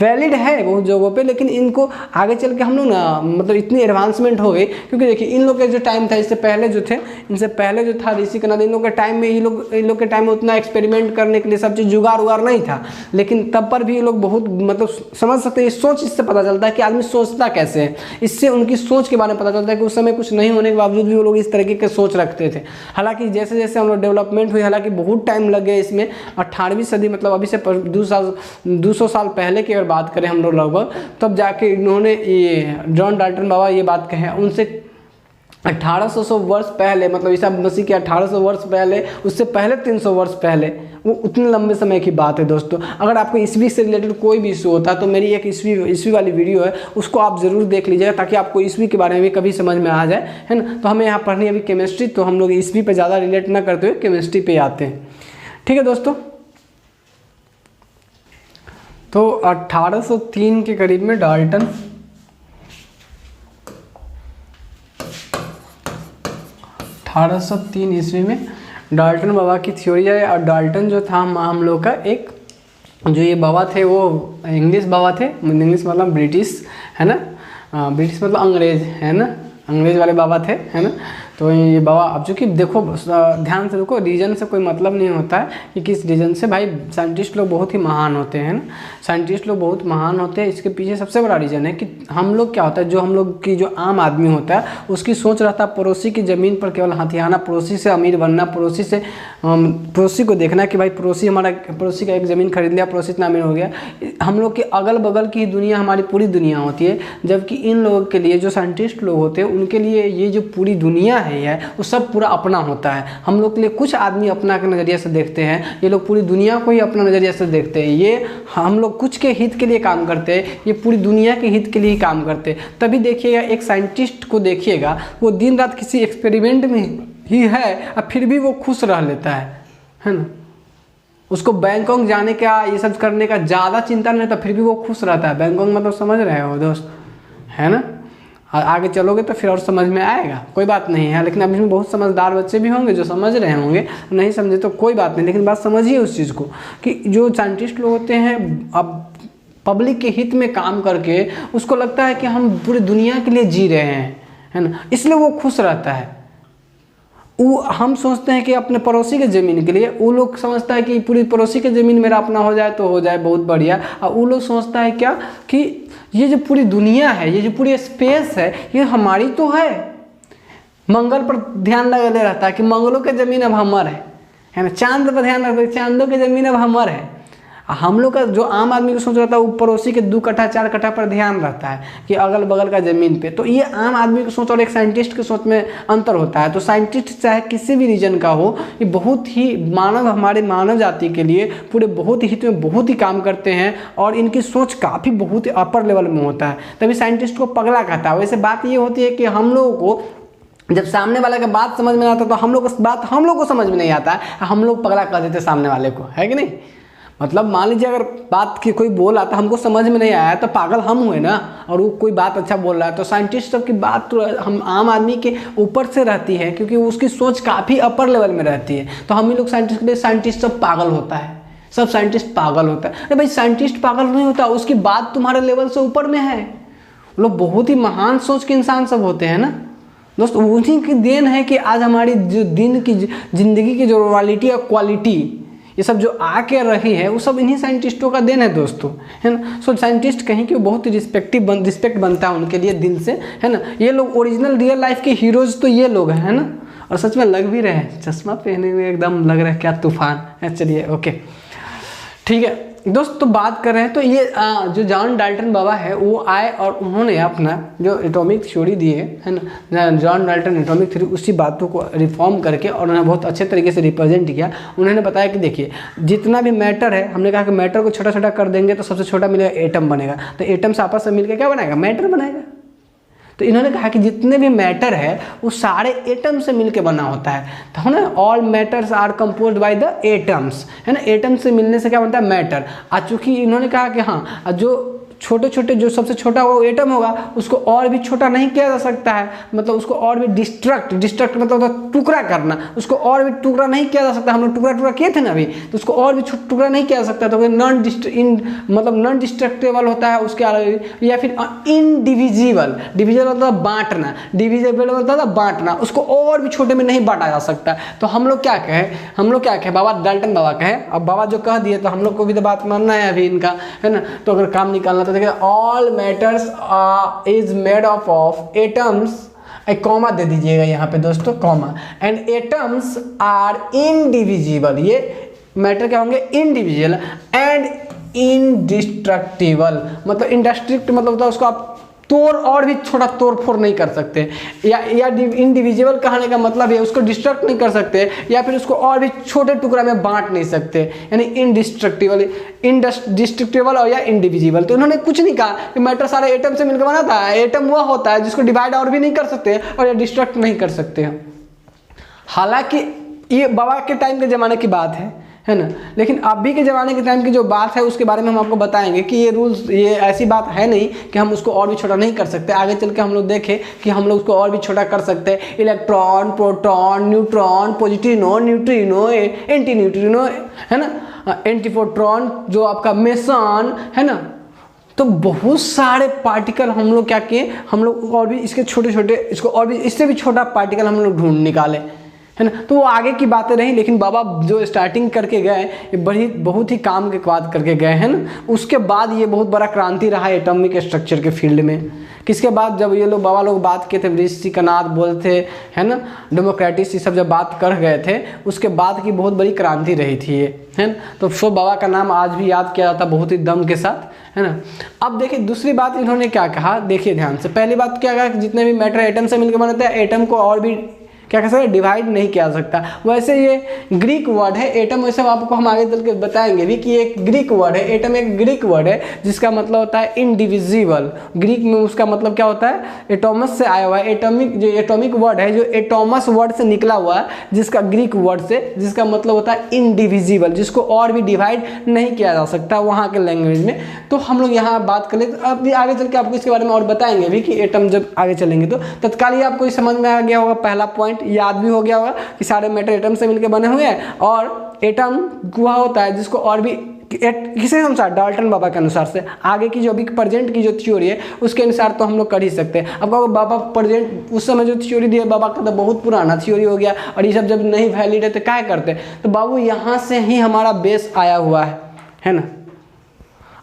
वैलिड है बहुत जगहों पे। लेकिन इनको आगे चल के हम लोग ना मतलब इतनी एडवांसमेंट हो गई, क्योंकि देखिए इन लोग के जो टाइम था, इससे पहले जो थे, इनसे पहले जो था ऋषि कनाद, इन लोग के टाइम में इन लोग के टाइम में उतना एक्सपेरिमेंट करने के लिए सब चीज़ जुगाड़ उगाड़ नहीं था। लेकिन तब पर भी ये लोग बहुत मतलब समझ सकते हैं, सोच इससे पता चलता है कि आदमी सोचता कैसे है, इससे उनकी सोच के बारे में पता चलता है कि उस समय कुछ नहीं होने के बावजूद भी वो लोग इस तरीके के सोच रखते थे। हालांकि जैसे जैसे हम लोग डेवलपमेंट हुई, हालांकि बहुत टाइम लग गया इसमें। 18वीं सदी मतलब अभी से 200 साल पहले की अगर बात करें हम लोग लगभग, तब जाके इन्होंने ये जॉन डाल्टन बाबा ये बात कहे। उनसे 1800 वर्ष पहले, मतलब ईसा मसीह के 1800 वर्ष पहले, उससे पहले 300 वर्ष पहले, वो उतने लंबे समय की बात है दोस्तों। अगर आपको ईस्वी से रिलेटेड कोई भी इशू होता है तो मेरी एक ईस्वी वाली वीडियो है, उसको आप ज़रूर देख लीजिएगा, ताकि आपको ईस्वी के बारे में भी कभी समझ में आ जाए, है ना। तो हमें यहाँ पढ़नी है अभी केमिस्ट्री, तो हम लोग ईस्वी पे ज़्यादा रिलेट ना करते हुए केमिस्ट्री पे आते हैं। ठीक है दोस्तों, तो 1803 के करीब में डाल्टन 1803 ईस्वी में डाल्टन बाबा की थ्योरी है। और डाल्टन जो था हम लोग का एक जो ये बाबा थे वो इंग्लिश बाबा थे, इंग्लिश मतलब ब्रिटिश है ना, ब्रिटिश मतलब अंग्रेज है ना, अंग्रेज वाले बाबा थे है ना। तो ये बाबा अब चूँकि देखो ध्यान से देखो, रीजन से कोई मतलब नहीं होता है कि किस रीजन से। भाई साइंटिस्ट लोग बहुत ही महान होते हैं ना, साइंटिस्ट लोग बहुत महान होते हैं। इसके पीछे सबसे बड़ा रीज़न है कि हम लोग क्या होता है, जो हम लोग की जो आम आदमी होता है उसकी सोच रहता है पड़ोसी की ज़मीन पर केवल हथियाना, पड़ोसी से अमीर बनना, पड़ोसी को देखना कि भाई पड़ोसी का एक ज़मीन खरीद लिया, पड़ोसी इतना अमीर हो गया। हम लोग के अगल बगल की दुनिया हमारी पूरी दुनिया होती है, जबकि इन लोगों के लिए जो साइंटिस्ट लोग होते हैं उनके लिए ये जो पूरी दुनिया है वो सब पूरा अपना होता है। हम लोग के लिए कुछ आदमी अपना के नज़रिए से देखते हैं, ये लोग पूरी दुनिया को ही अपना नज़रिए से देखते हैं। ये हम लोग कुछ के हित के लिए काम करते हैं, ये पूरी दुनिया के हित के लिए ही काम करते हैं। तभी देखिएगा एक साइंटिस्ट को देखिएगा, वो दिन रात किसी एक्सपेरिमेंट में ही है और फिर भी वो खुश रह लेता है ना। उसको बैंकॉक जाने का, ये सब करने का ज़्यादा चिंता नहीं रहता, फिर भी वो खुश रहता है। बैंकॉक मतलब समझ रहे हो दोस्त, है ना। और आगे चलोगे तो फिर और समझ में आएगा, कोई बात नहीं है। लेकिन अब इसमें बहुत समझदार बच्चे भी होंगे जो समझ रहे होंगे, नहीं समझे तो कोई बात नहीं, लेकिन बात समझिए उस चीज़ को कि जो साइंटिस्ट लोग होते हैं अब पब्लिक के हित में काम करके उसको लगता है कि हम पूरी दुनिया के लिए जी रहे हैं, है ना, इसलिए वो खुश रहता है। वो हम सोचते हैं कि अपने पड़ोसी के ज़मीन के लिए, वो लोग समझता है कि पूरी पड़ोसी के ज़मीन मेरा अपना हो जाए तो हो जाए, बहुत बढ़िया। और वो लोग सोचता है क्या कि ये जो पूरी दुनिया है, ये जो पूरी स्पेस है, ये हमारी तो है। मंगल पर ध्यान लगे रहता है कि मंगलों की ज़मीन अब हमार है ना। चांद पर ध्यान रखते चांदों की ज़मीन अब हमार है। हम लोग का जो आम आदमी को सोच रहता है वो पड़ोसी के 2 कट्ठा 4 कट्ठा पर ध्यान रहता है कि अगल बगल का ज़मीन पे। तो ये आम आदमी की सोच और एक साइंटिस्ट की सोच में अंतर होता है। तो साइंटिस्ट चाहे किसी भी रीजन का हो, ये बहुत ही हमारे मानव जाति के लिए पूरे बहुत ही हित में बहुत ही काम करते हैं और इनकी सोच काफ़ी बहुत ही अपर लेवल में होता है। तभी साइंटिस्ट को पगला कहता है। वैसे बात ये होती है कि हम लोगों को जब सामने वाले का बात समझ में आता तो हम लोग को समझ में नहीं आता है, हम लोग पगला कर देते सामने वाले को, है कि नहीं। मतलब मान लीजिए अगर बात की कोई बोल आता हमको समझ में नहीं आया तो पागल हम हुए ना, और वो कोई बात अच्छा बोल रहा है। तो साइंटिस्ट सब की बात तो हम आम आदमी के ऊपर से रहती है क्योंकि उसकी सोच काफ़ी अपर लेवल में रहती है। तो हम ही लोग साइंटिस्ट के लिए साइंटिस्ट सब पागल होता है, सब साइंटिस्ट पागल होता है। अरे भाई साइंटिस्ट पागल नहीं होता, उसकी बात तुम्हारे लेवल से ऊपर में है। लोग बहुत ही महान सोच के इंसान सब होते हैं ना दोस्त। उन्हीं की देन है कि आज हमारी जो दिन की ज़िंदगी की जो रॉयलिटी और क्वालिटी ये सब जो आके रही है वो सब इन्हीं साइंटिस्टों का देन है दोस्तों, है ना। सो साइंटिस्ट कहीं कि बहुत ही रिस्पेक्ट बनता है उनके लिए दिल से, है ना। ये लोग ओरिजिनल रियल लाइफ के हीरोज तो ये लोग हैं, है ना। और सच में लग भी रहे हैं, चश्मा पहने हुए एकदम लग रहा है क्या तूफान है। चलिए ओके ठीक है दोस्त, तो बात कर रहे हैं। तो ये जो जॉन डाल्टन बाबा है वो आए और उन्होंने अपना जो एटॉमिक थ्योरी दी है ना, जॉन डाल्टन एटॉमिक थ्योरी, उसी बातों को रिफॉर्म करके और उन्होंने बहुत अच्छे तरीके से रिप्रेजेंट किया। उन्होंने बताया कि देखिए जितना भी मैटर है, हमने कहा कि मैटर को छोटा छोटा कर देंगे तो सबसे छोटा मिलेगा एटम बनेगा। तो एटम से आपस में मिलकर क्या बनाएगा, मैटर बनाएगा। तो इन्होंने कहा कि जितने भी मैटर है वो सारे एटम से मिलके बना होता है। तो ना all matters are composed by the atoms, है ना। एटम से मिलने से क्या बनता है, मैटर। चूँकि इन्होंने कहा कि हाँ जो छोटे छोटे जो सबसे छोटा वो एटम होगा उसको और भी छोटा नहीं किया जा सकता है, मतलब उसको और भी डिस्ट्रक्ट मतलब टुकड़ा करना, उसको और भी टुकड़ा नहीं किया जा सकता। हम लोग टुकड़ा किए थे ना अभी, तो उसको और भी टुकड़ा नहीं किया जा सकता। तो नॉन डिस्ट्रक्टेबल होता है उसके अलावा, या फिर इनडिविजिबल, डिविजिबल मतलब बांटना, डिविजिबल मतलब बांटना, उसको और भी छोटे में नहीं बांटा जा सकता। तो हम लोग क्या कहें, बाबा डाल्टन बाबा कहे। अब बाबा जो कह दिए तो हम लोग को भी तो बात मानना है अभी इनका, है ना। तो अगर काम निकालना तो देखिए all matters is made of atoms, एक कॉमा दे दीजिएगा यहाँ पे दोस्तों, comma, and atoms are indivisible. ये मैटर क्या होंगे, इनडिविजिबल एंड इनडिस्ट्रक्टिबल। मतलब इंडस्ट्रिक्ट मतलब होता है उसको आप तोड़ और भी छोटा तोड़ फोड़ नहीं कर सकते, या इंडिविजुअल कहने का मतलब है उसको डिस्ट्रक्ट नहीं कर सकते, या फिर उसको और भी छोटे टुकड़ा में बांट नहीं सकते, यानी इनडिस्ट्रक्टिबल और या इंडिविजिबल। तो उन्होंने कुछ नहीं कहा कि मैटर सारे एटम से मिलकर बना था। एटम वह होता है जिसको डिवाइड और भी नहीं कर सकते और या डिस्ट्रक्ट नहीं कर सकते। हालांकि ये बाबा के टाइम के ज़माने की बात है है ना। लेकिन अभी के ज़माने के टाइम की जो बात है उसके बारे में हम आपको बताएंगे कि ये रूल्स, ये ऐसी बात है नहीं कि हम उसको और भी छोटा नहीं कर सकते। आगे चल के हम लोग देखें कि हम लोग उसको और भी छोटा कर सकते हैं। Electron, proton, neutron, positron, neutrino, anti neutrino, है ना, एंटी प्रोटॉन, जो आपका मेसन, है ना। तो बहुत सारे पार्टिकल हम लोग क्या किए, हम लोग और भी इसके छोटे छोटे, इसको और भी इससे भी छोटा पार्टिकल हम लोग ढूंढ निकाले, है ना। तो वो आगे की बातें रही, लेकिन बाबा जो स्टार्टिंग करके गए ये बहुत ही काम के बात करके गए, है ना। उसके बाद ये बहुत बड़ा क्रांति रहा एटॉमिक स्ट्रक्चर के फील्ड में। किसके बाद, जब ये लोग बाबा लोग बात किए थे, वृश्चिकनाथ बोलते, है ना, डेमोक्रेटिस, ये सब जब बात कर गए थे, उसके बाद की बहुत बड़ी क्रांति रही थी ये, है ना। तो सो बाबा का नाम आज भी याद किया जाता बहुत ही दम के साथ, है ना। अब देखिए दूसरी बात इन्होंने क्या कहा, देखिए ध्यान से। पहली बात क्या कहा कि जितने भी मैटर एटम से मिलकर बनते हैं, एटम को और भी क्या कह सकते हैं, डिवाइड नहीं किया जा सकता। वैसे ये ग्रीक वर्ड है एटम, वैसे आपको हम आगे चल के बताएंगे भी कि एक ग्रीक वर्ड है। एटम एक ग्रीक वर्ड है जिसका मतलब होता है इनडिविजिबल। ग्रीक में उसका मतलब क्या होता है, एटॉमस से आया हुआ है। एटॉमिक, जो एटॉमिक वर्ड है, जो एटॉमस वर्ड से निकला हुआ है, जिसका ग्रीक वर्ड से, जिसका मतलब होता है इनडिविजिबल, जिसको और भी डिवाइड नहीं किया जा सकता वहाँ के लैंग्वेज में। तो हम लोग यहाँ बात कर ले, तो अब आगे चल के आपको इसके बारे में और बताएंगे भी कि एटम जब आगे चलेंगे तो तत्काल ही आपको समझ में आ गया होगा। पहला पॉइंट याद भी हो गया होगा कि सारे मैटर एटम से मिलकर बने हुए हैं, और एटम वह होता है जिसको और भी किसके अनुसार, डाल्टन बाबा के अनुसार से। आगे की जो अभी प्रेजेंट की जो थ्योरी है उसके अनुसार तो हम लोग कर ही सकते हैं। अब बाबा प्रेजेंट उस समय जो थ्योरी दिया बाबा का तो बहुत पुराना थ्योरी हो गया, और ये सब जब नहीं वैलिड है तो क्या करते, तो बाबू यहाँ से ही हमारा बेस आया हुआ है ना।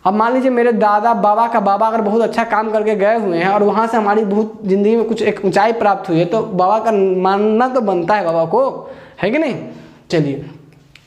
अब मान लीजिए मेरे दादा बाबा का बाबा अगर बहुत अच्छा काम करके गए हुए हैं और वहाँ से हमारी बहुत ज़िंदगी में कुछ एक ऊंचाई प्राप्त हुई है, तो बाबा का मानना तो बनता है बाबा को, है कि नहीं। चलिए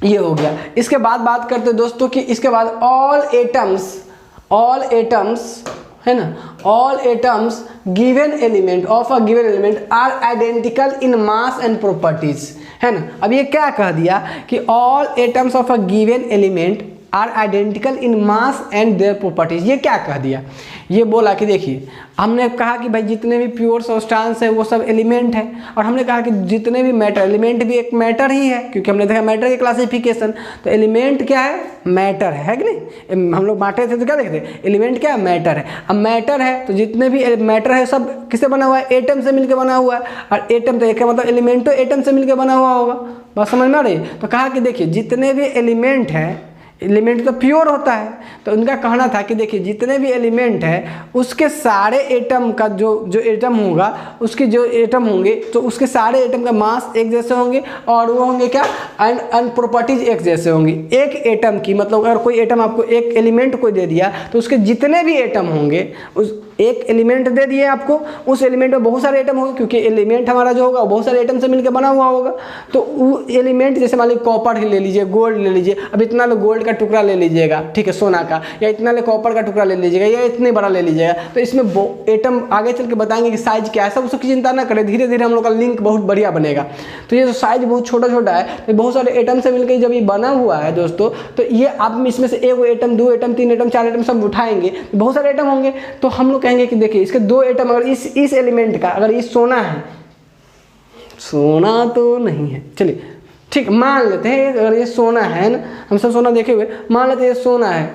ये हो गया। इसके बाद बात करते हैं दोस्तों कि इसके बाद ऑल एटम्स, है ना, all atoms given element of a given element are identical in mass and properties, है ना। अब ये क्या कह दिया कि all atoms of a given element are identical in mass and their properties. ये क्या कह दिया, ये बोला कि देखिए हमने कहा कि भाई जितने भी प्योर सब्सटेंस है वो सब एलिमेंट है, और हमने कहा कि जितने भी मैटर, एलिमेंट भी एक मैटर ही है, क्योंकि हमने देखा मैटर की क्लासिफिकेशन, तो एलिमेंट क्या है, मैटर है कि नहीं। हम लोग बांटे थे तो क्या देखते, एलिमेंट क्या है, मैटर है। अब मैटर है तो जितने भी मैटर है सब किससे बना हुआ है, एटम से मिलकर बना हुआ है, और एटम तो एक मतलब एलिमेंट तो एटम से मिलकर बना हुआ होगा, बात समझ में आ रही। तो कहा कि देखिए जितने भी एलिमेंट है, एलिमेंट तो प्योर होता है, तो उनका कहना था कि देखिए जितने भी एलिमेंट है उसके सारे एटम का जो एटम होगा, उसके जो एटम होंगे तो उसके सारे एटम का मास एक जैसे होंगे, और वो होंगे क्या, एंड प्रॉपर्टीज एक जैसे होंगी। एक एटम की मतलब अगर कोई एटम आपको, एक एलिमेंट को दे दिया तो उसके जितने भी एटम होंगे, उस एक एलिमेंट दे दिए आपको, उस एलिमेंट में बहुत सारे एटम होंगे, क्योंकि एलिमेंट हमारा जो होगा वो बहुत सारे एटम से मिलकर बना हुआ होगा। तो वो एलिमेंट जैसे मान लीजिए कॉपर ही ले लीजिए, गोल्ड ले लीजिए, अब इतना लो गोल्ड का टुकड़ा ले लीजिएगा, ठीक है, सोना का, या इतना ले कॉपर का टुकड़ा ले लीजिएगा, या इतने बड़ा ले लीजिएगा। तो इसमें एटम आगे चल के बताएंगे कि साइज क्या है, सब उसकी चिंता ना करें, धीरे धीरे हम लोग का लिंक बहुत बढ़िया बनेगा। तो ये जो साइज बहुत छोटा छोटा है, तो बहुत सारे एटम से मिलकर जब ये बना हुआ है दोस्तों, तो ये आप इसमें से एक एटम, 2 एटम, 3 एटम, 4 एटम सब उठाएंगे, बहुत सारे एटम होंगे। तो हम लोग कहेंगे कि देखिए इसके 2 एटम, अगर इस एलिमेंट का अगर ये सोना है, सोना तो नहीं है, चलिए ठीक मान लेते हैं अगर ये सोना है ना, हम सब सोना देखे हुए, मान लेते हैं ये सोना है,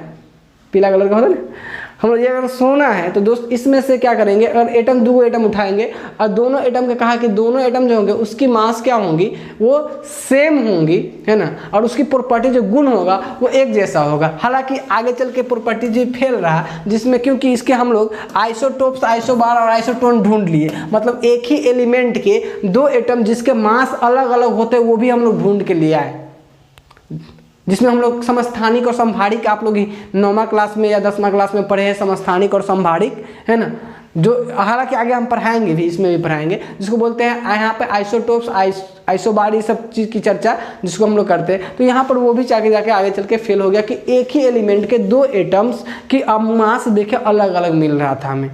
पीला कलर का होता है ना, हम लोग ये अगर सोना है तो दोस्त इसमें से क्या करेंगे, अगर एटम 2 एटम उठाएंगे और दोनों एटम के कहा कि दोनों एटम जो होंगे उसकी मास क्या होंगी, वो सेम होंगी, है ना, और उसकी प्रॉपर्टी जो गुण होगा वो एक जैसा होगा। हालांकि आगे चल के प्रॉपर्टी जो फैल रहा, जिसमें क्योंकि इसके हम लोग आइसोटोप्स, आइसोबार और आइसोटोन ढूंढ लिए, मतलब एक ही एलिमेंट के 2 एटम जिसके मास अलग अलग होते हैं वो भी हम लोग ढूंढ के लिया है, जिसमें हम लोग समस्थानिक और संभारिक, आप लोग 9वां क्लास में या 10वां क्लास में पढ़े हैं समस्थानिक और संभारिक, है ना, जो हालांकि आगे हम पढ़ाएंगे भी, इसमें भी पढ़ाएंगे, जिसको बोलते हैं यहाँ पे आइसोटोप्स, आइसोबार, ये सब चीज़ की चर्चा जिसको हम लोग करते हैं। तो यहाँ पर वो भी जाके आगे चल के फेल हो गया कि एक ही एलिमेंट के 2 एटम्स की मास देखे अलग अलग मिल रहा था हमें।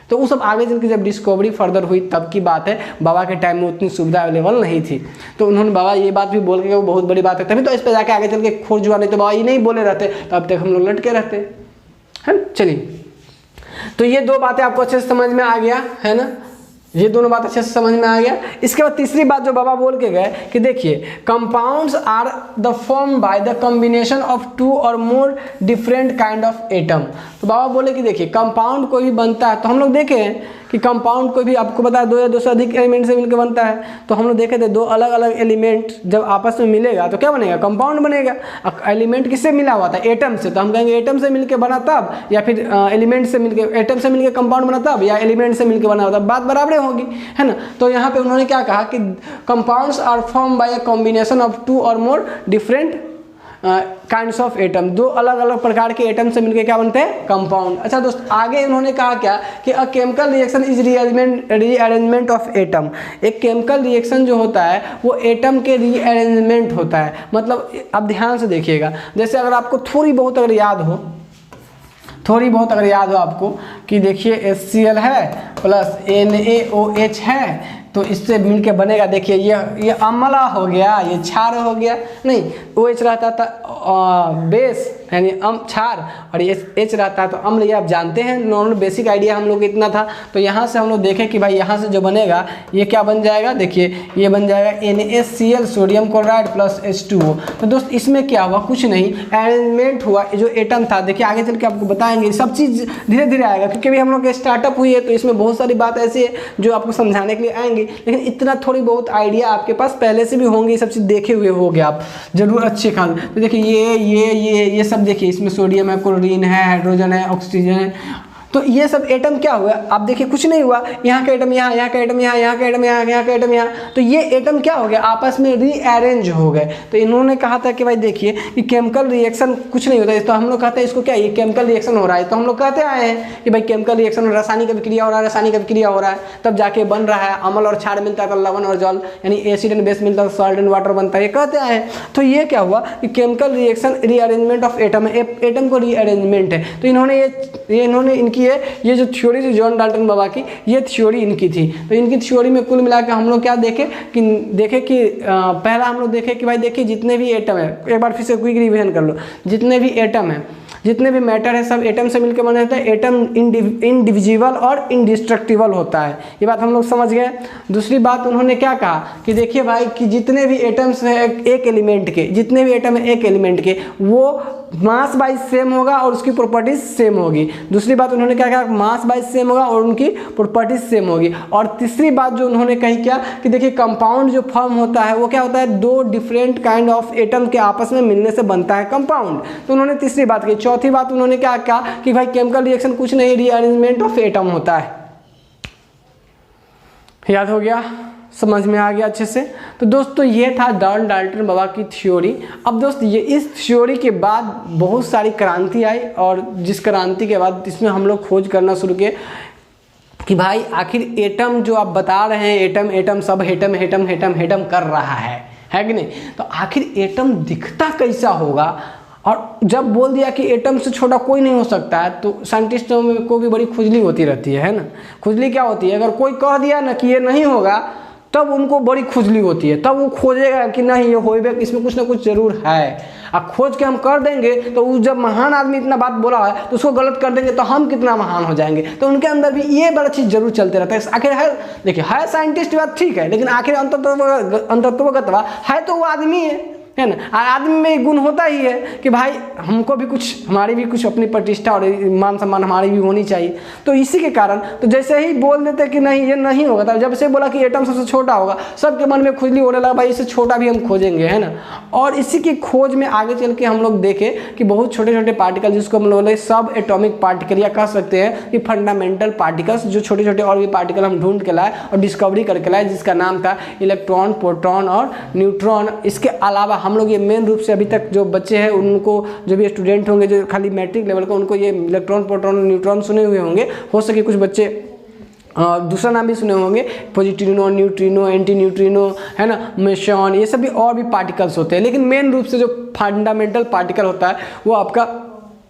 तो वो सब आगे चल के जब डिस्कवरी फर्दर हुई तब की बात है, बाबा के टाइम में उतनी सुविधा अवेलेबल नहीं थी। तो उन्होंने बाबा ये बात भी बोल के वो बहुत बड़ी बात है, तभी तो इस पर जाके आगे चल के खोज हुआ, नहीं तो बाबा ये नहीं बोले रहते तो अब तक हम लोग लटके रहते हैं। चलिए, तो ये 2 बातें आपको अच्छे से समझ में आ गया है ना, ये दोनों बात अच्छे से समझ में आ गया। इसके बाद तीसरी बात जो बाबा बोल के गए कि देखिए compounds are the form by the combination of two or more different kind of atom. तो बाबा बोले कि देखिए कंपाउंड कोई भी बनता है, तो हम लोग देखें कि कंपाउंड कोई भी आपको पता है दो या दो से अधिक एलिमेंट से मिलकर बनता है। तो हम लोग देखे थे दो अलग अलग एलिमेंट जब आपस में मिलेगा तो क्या बनेगा, कंपाउंड बनेगा। एलिमेंट किससे मिला हुआ था, एटम से, तो हम कहेंगे एटम से मिलकर बना तब, या फिर एलिमेंट से मिलकर, एटम से मिलकर कंपाउंड बना तब, या एलिमेंट से मिलकर बना तब, बात बराबर होगी, है ना। तो यहाँ पे उन्होंने क्या कहा कि compounds are form by a combination of two or more different kinds of atom. दो अलग अलग प्रकार के एटम से मिलकर क्या बनते हैं, कंपाउंड। अच्छा दोस्त, आगे उन्होंने कहा क्या कि a chemical reaction is rearrangement of atom. एक केमिकल रिएक्शन जो होता है वो एटम के रीअरेंजमेंट होता है। मतलब अब ध्यान से देखिएगा, जैसे अगर आपको थोड़ी बहुत अगर याद हो आपको कि देखिए HCl है प्लस NaOH है, तो इससे मिलके बनेगा, देखिए ये अम्ला हो गया, ये क्षार हो गया, नहीं OH रहता था बेस यानी क्षार, और ये H रहता है तो अम्ल। ये आप जानते हैं, नॉर्मल बेसिक आइडिया हम लोग इतना था। तो यहाँ से हम लोग देखें कि भाई यहाँ से जो बनेगा ये क्या बन जाएगा, देखिए ये बन जाएगा NaCl sodium chloride plus H2O। तो दोस्त इसमें क्या हुआ, कुछ नहीं, अरेंजमेंट हुआ। जो एटम था, देखिए आगे चल के आपको बताएंगे, सब चीज़ धीरे धीरे आएगा, क्योंकि अभी हम लोग स्टार्टअप हुई है तो इसमें बहुत सारी बात ऐसी है जो आपको समझाने के लिए आएंगी, लेकिन इतना थोड़ी बहुत आइडिया आपके पास पहले से भी होंगे, ये सब चीज़ देखे हुए होंगे आप जरूर अच्छे खास। तो देखिए ये सब देखिए, इसमें सोडियम है, क्लोरीन है, हाइड्रोजन है, ऑक्सीजन है। तो ये सब एटम क्या हुआ, आप देखिए कुछ नहीं हुआ, यहाँ का एटम यहाँ, यहाँ का एटम यहाँ, यहाँ का एटम यहाँ, यहाँ का एटम यहाँ। तो ये एटम क्या हो गया, आपस में रीअरेंज हो गए। तो इन्होंने कहा था कि भाई देखिए कि केमिकल रिएक्शन कुछ नहीं होता है, तो हम लोग कहते हैं इसको क्या, ये केमिकल रिएक्शन हो रहा है। तो हम लोग कहते आए हैं कि भाई केमिकल रिएक्शन रासायनिक अभिक्रिया हो रहा है, रासायनिक अभिक्रिया हो रहा है, तब जाके बन रहा है अम्ल और क्षार मिलता है तो लवण और जल, यानी एसिड एंड बेस मिलता है सॉल्ट एंड वाटर बनता है, ये कहते आए हैं। तो ये क्या हुआ कि chemical reaction rearrangement of atom है, एटम को रीअरेंजमेंट है। तो इन्होंने इनकी ये जो थ्योरी थी जॉन डाल्टन बाबा की, ये थ्योरी इनकी थी। तो इनकी थ्योरी में कुल मिलाकर हम लोग क्या देखें कि पहला हम लोग देखें कि भाई देखिए जितने भी एटम है, एक बार फिर से क्विक रिवीजन कर लो, जितने भी एटम है, जितने भी मैटर है, सब एटम से मिलकर बने होते हैं। एटम इंडिविजुअल और इंडिस्ट्रक्टिबल होता है, ये बात हम लोग समझ गए। दूसरी बात उन्होंने क्या कहा कि देखिए भाई कि जितने भी एटम्स हैं एक एलिमेंट के, जितने भी एटम है एक एलिमेंट के, वो मास वाइज सेम होगा और उसकी प्रॉपर्टीज सेम होगी। दूसरी बात उन्होंने क्या कहा, मास वाइज सेम होगा और उनकी प्रॉपर्टीज सेम होगी। और तीसरी बात जो उन्होंने कही क्या कि देखिए कंपाउंड जो फॉर्म होता है वो क्या होता है, दो डिफरेंट काइंड ऑफ एटम के आपस में मिलने से बनता है कंपाउंड। तो उन्होंने तीसरी बात कही। चौथी बात उन्होंने क्या कहा कि भाई केमिकल रिएक्शन कुछ नहीं, रीअरेंजमेंट ऑफ एटम होता है। याद हो गया, समझ में आ गया अच्छे से। तो दोस्तों ये था जॉन डाल्टन बाबा की थ्योरी। अब दोस्त ये इस थ्योरी के बाद बहुत सारी क्रांति आई, और जिस क्रांति के बाद इसमें हम लोग खोज करना शुरू किए कि भाई आखिर एटम जो आप बता रहे हैं, एटम सब एटम कर रहा है कि नहीं। तो आखिर एटम दिखता कैसा होगा, और जब बोल दिया कि एटम से छोटा कोई नहीं हो सकता है, तो साइंटिस्टों में को भी बड़ी खुजली होती रहती है ना। खुजली क्या होती है, अगर कोई कह दिया ना कि ये नहीं होगा, तब उनको बड़ी खुजली होती है, तब वो खोजेगा कि नहीं ये होएगा, इसमें कुछ ना कुछ जरूर है। अब खोज के हम कर देंगे तो उस जब महान आदमी इतना बात बोला है तो उसको गलत कर देंगे तो हम कितना महान हो जाएंगे। तो उनके अंदर भी ये बड़ा चीज़ जरूर चलते रहता है। आखिर है, देखिए है साइंटिस्ट बात ठीक है, लेकिन आखिर अंतत्वगत है तो वो आदमी है ना। आदमी में गुण होता ही है कि भाई हमको भी कुछ, हमारी भी कुछ अपनी प्रतिष्ठा और मान सम्मान हमारी भी होनी चाहिए। तो इसी के कारण तो जैसे ही बोल देते कि नहीं ये नहीं होगा, तब जब से बोला कि एटम सबसे छोटा होगा, सबके मन में खुजली होने लगा, भाई इससे छोटा भी हम खोजेंगे, है ना। और इसी की खोज में आगे चल के हम लोग देखें कि बहुत छोटे छोटे पार्टिकल, जिसको हम लोग सब एटॉमिक पार्टिकल या कह सकते हैं कि फंडामेंटल पार्टिकल्स, जो छोटे छोटे और भी पार्टिकल हम ढूंढ के लाए और डिस्कवरी करके लाए, जिसका नाम था इलेक्ट्रॉन, प्रोटॉन और न्यूट्रॉन। इसके अलावा हम लोग ये मेन रूप से अभी तक जो बच्चे हैं उनको, जो भी स्टूडेंट होंगे जो खाली मैट्रिक लेवल का, उनको ये इलेक्ट्रॉन, प्रोटॉन, न्यूट्रॉन सुने हुए होंगे। हो सके कुछ बच्चे दूसरा नाम भी सुने होंगे, पॉजिट्रिनो, न्यूट्रिनो, एंटी न्यूट्रिनो, है ना, मेसॉन, ये सभी और भी पार्टिकल्स होते हैं। लेकिन मेन रूप से जो फंडामेंटल पार्टिकल होता है वो आपका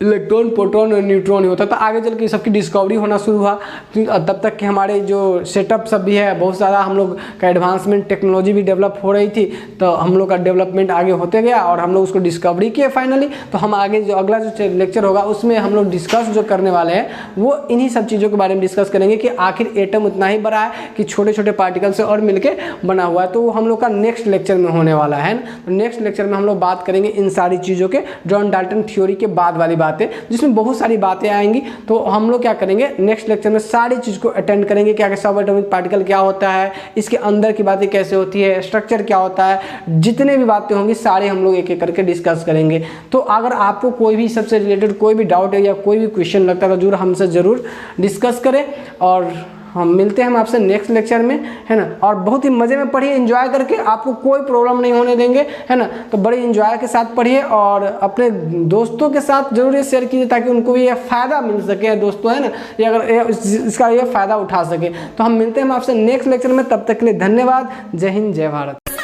इलेक्ट्रॉन, प्रोटॉन और न्यूट्रॉन ही होता है। तो आगे चल के सबकी डिस्कवरी होना शुरू हुआ, तब तक कि हमारे जो सेटअप सब भी है बहुत सारा हम लोग का एडवांसमेंट टेक्नोलॉजी भी डेवलप हो रही थी, तो हम लोग का डेवलपमेंट आगे होते गया और हम लोग उसको डिस्कवरी किए फाइनली। तो हम आगे जो अगला जो लेक्चर होगा उसमें हम लोग डिस्कस जो करने वाले हैं वो इन्हीं सब चीज़ों के बारे में डिस्कस करेंगे कि आखिर एटम उतना ही बड़ा है कि छोटे छोटे पार्टिकल से और मिलके बना हुआ है। तो वो हम लोग का नेक्स्ट लेक्चर में होने वाला है ना। तो नेक्स्ट लेक्चर में हम लोग बात करेंगे इन सारी चीज़ों के, जॉन डाल्टन थ्योरी के बाद वाली बातें, जिसमें बहुत सारी बातें आएंगी। तो हम लोग क्या करेंगे नेक्स्ट लेक्चर में सारी चीज़ को अटेंड करेंगे कि आगे सब एटॉमिक पार्टिकल क्या होता है, इसके अंदर की बातें कैसे होती है, स्ट्रक्चर क्या होता है, जितने भी बातें होंगी सारे हम लोग एक एक करके डिस्कस करेंगे। तो अगर आपको कोई भी सबसे रिलेटेड कोई भी डाउट है या कोई भी क्वेश्चन लगता है तो जरूर हमसे ज़रूर डिस्कस करें। और हम मिलते हैं हम आपसे नेक्स्ट लेक्चर में, है ना। और बहुत ही मज़े में पढ़िए, एंजॉय करके, आपको कोई प्रॉब्लम नहीं होने देंगे, है ना। तो बड़े एंजॉय के साथ पढ़िए और अपने दोस्तों के साथ जरूर ये शेयर कीजिए ताकि उनको भी ये फ़ायदा मिल सके दोस्तों, है ना। ये अगर इसका ये फ़ायदा उठा सके। तो हम मिलते हैं हम आपसे नेक्स्ट लेक्चर में, तब तक के लिए धन्यवाद। जय हिंद, जय भारत।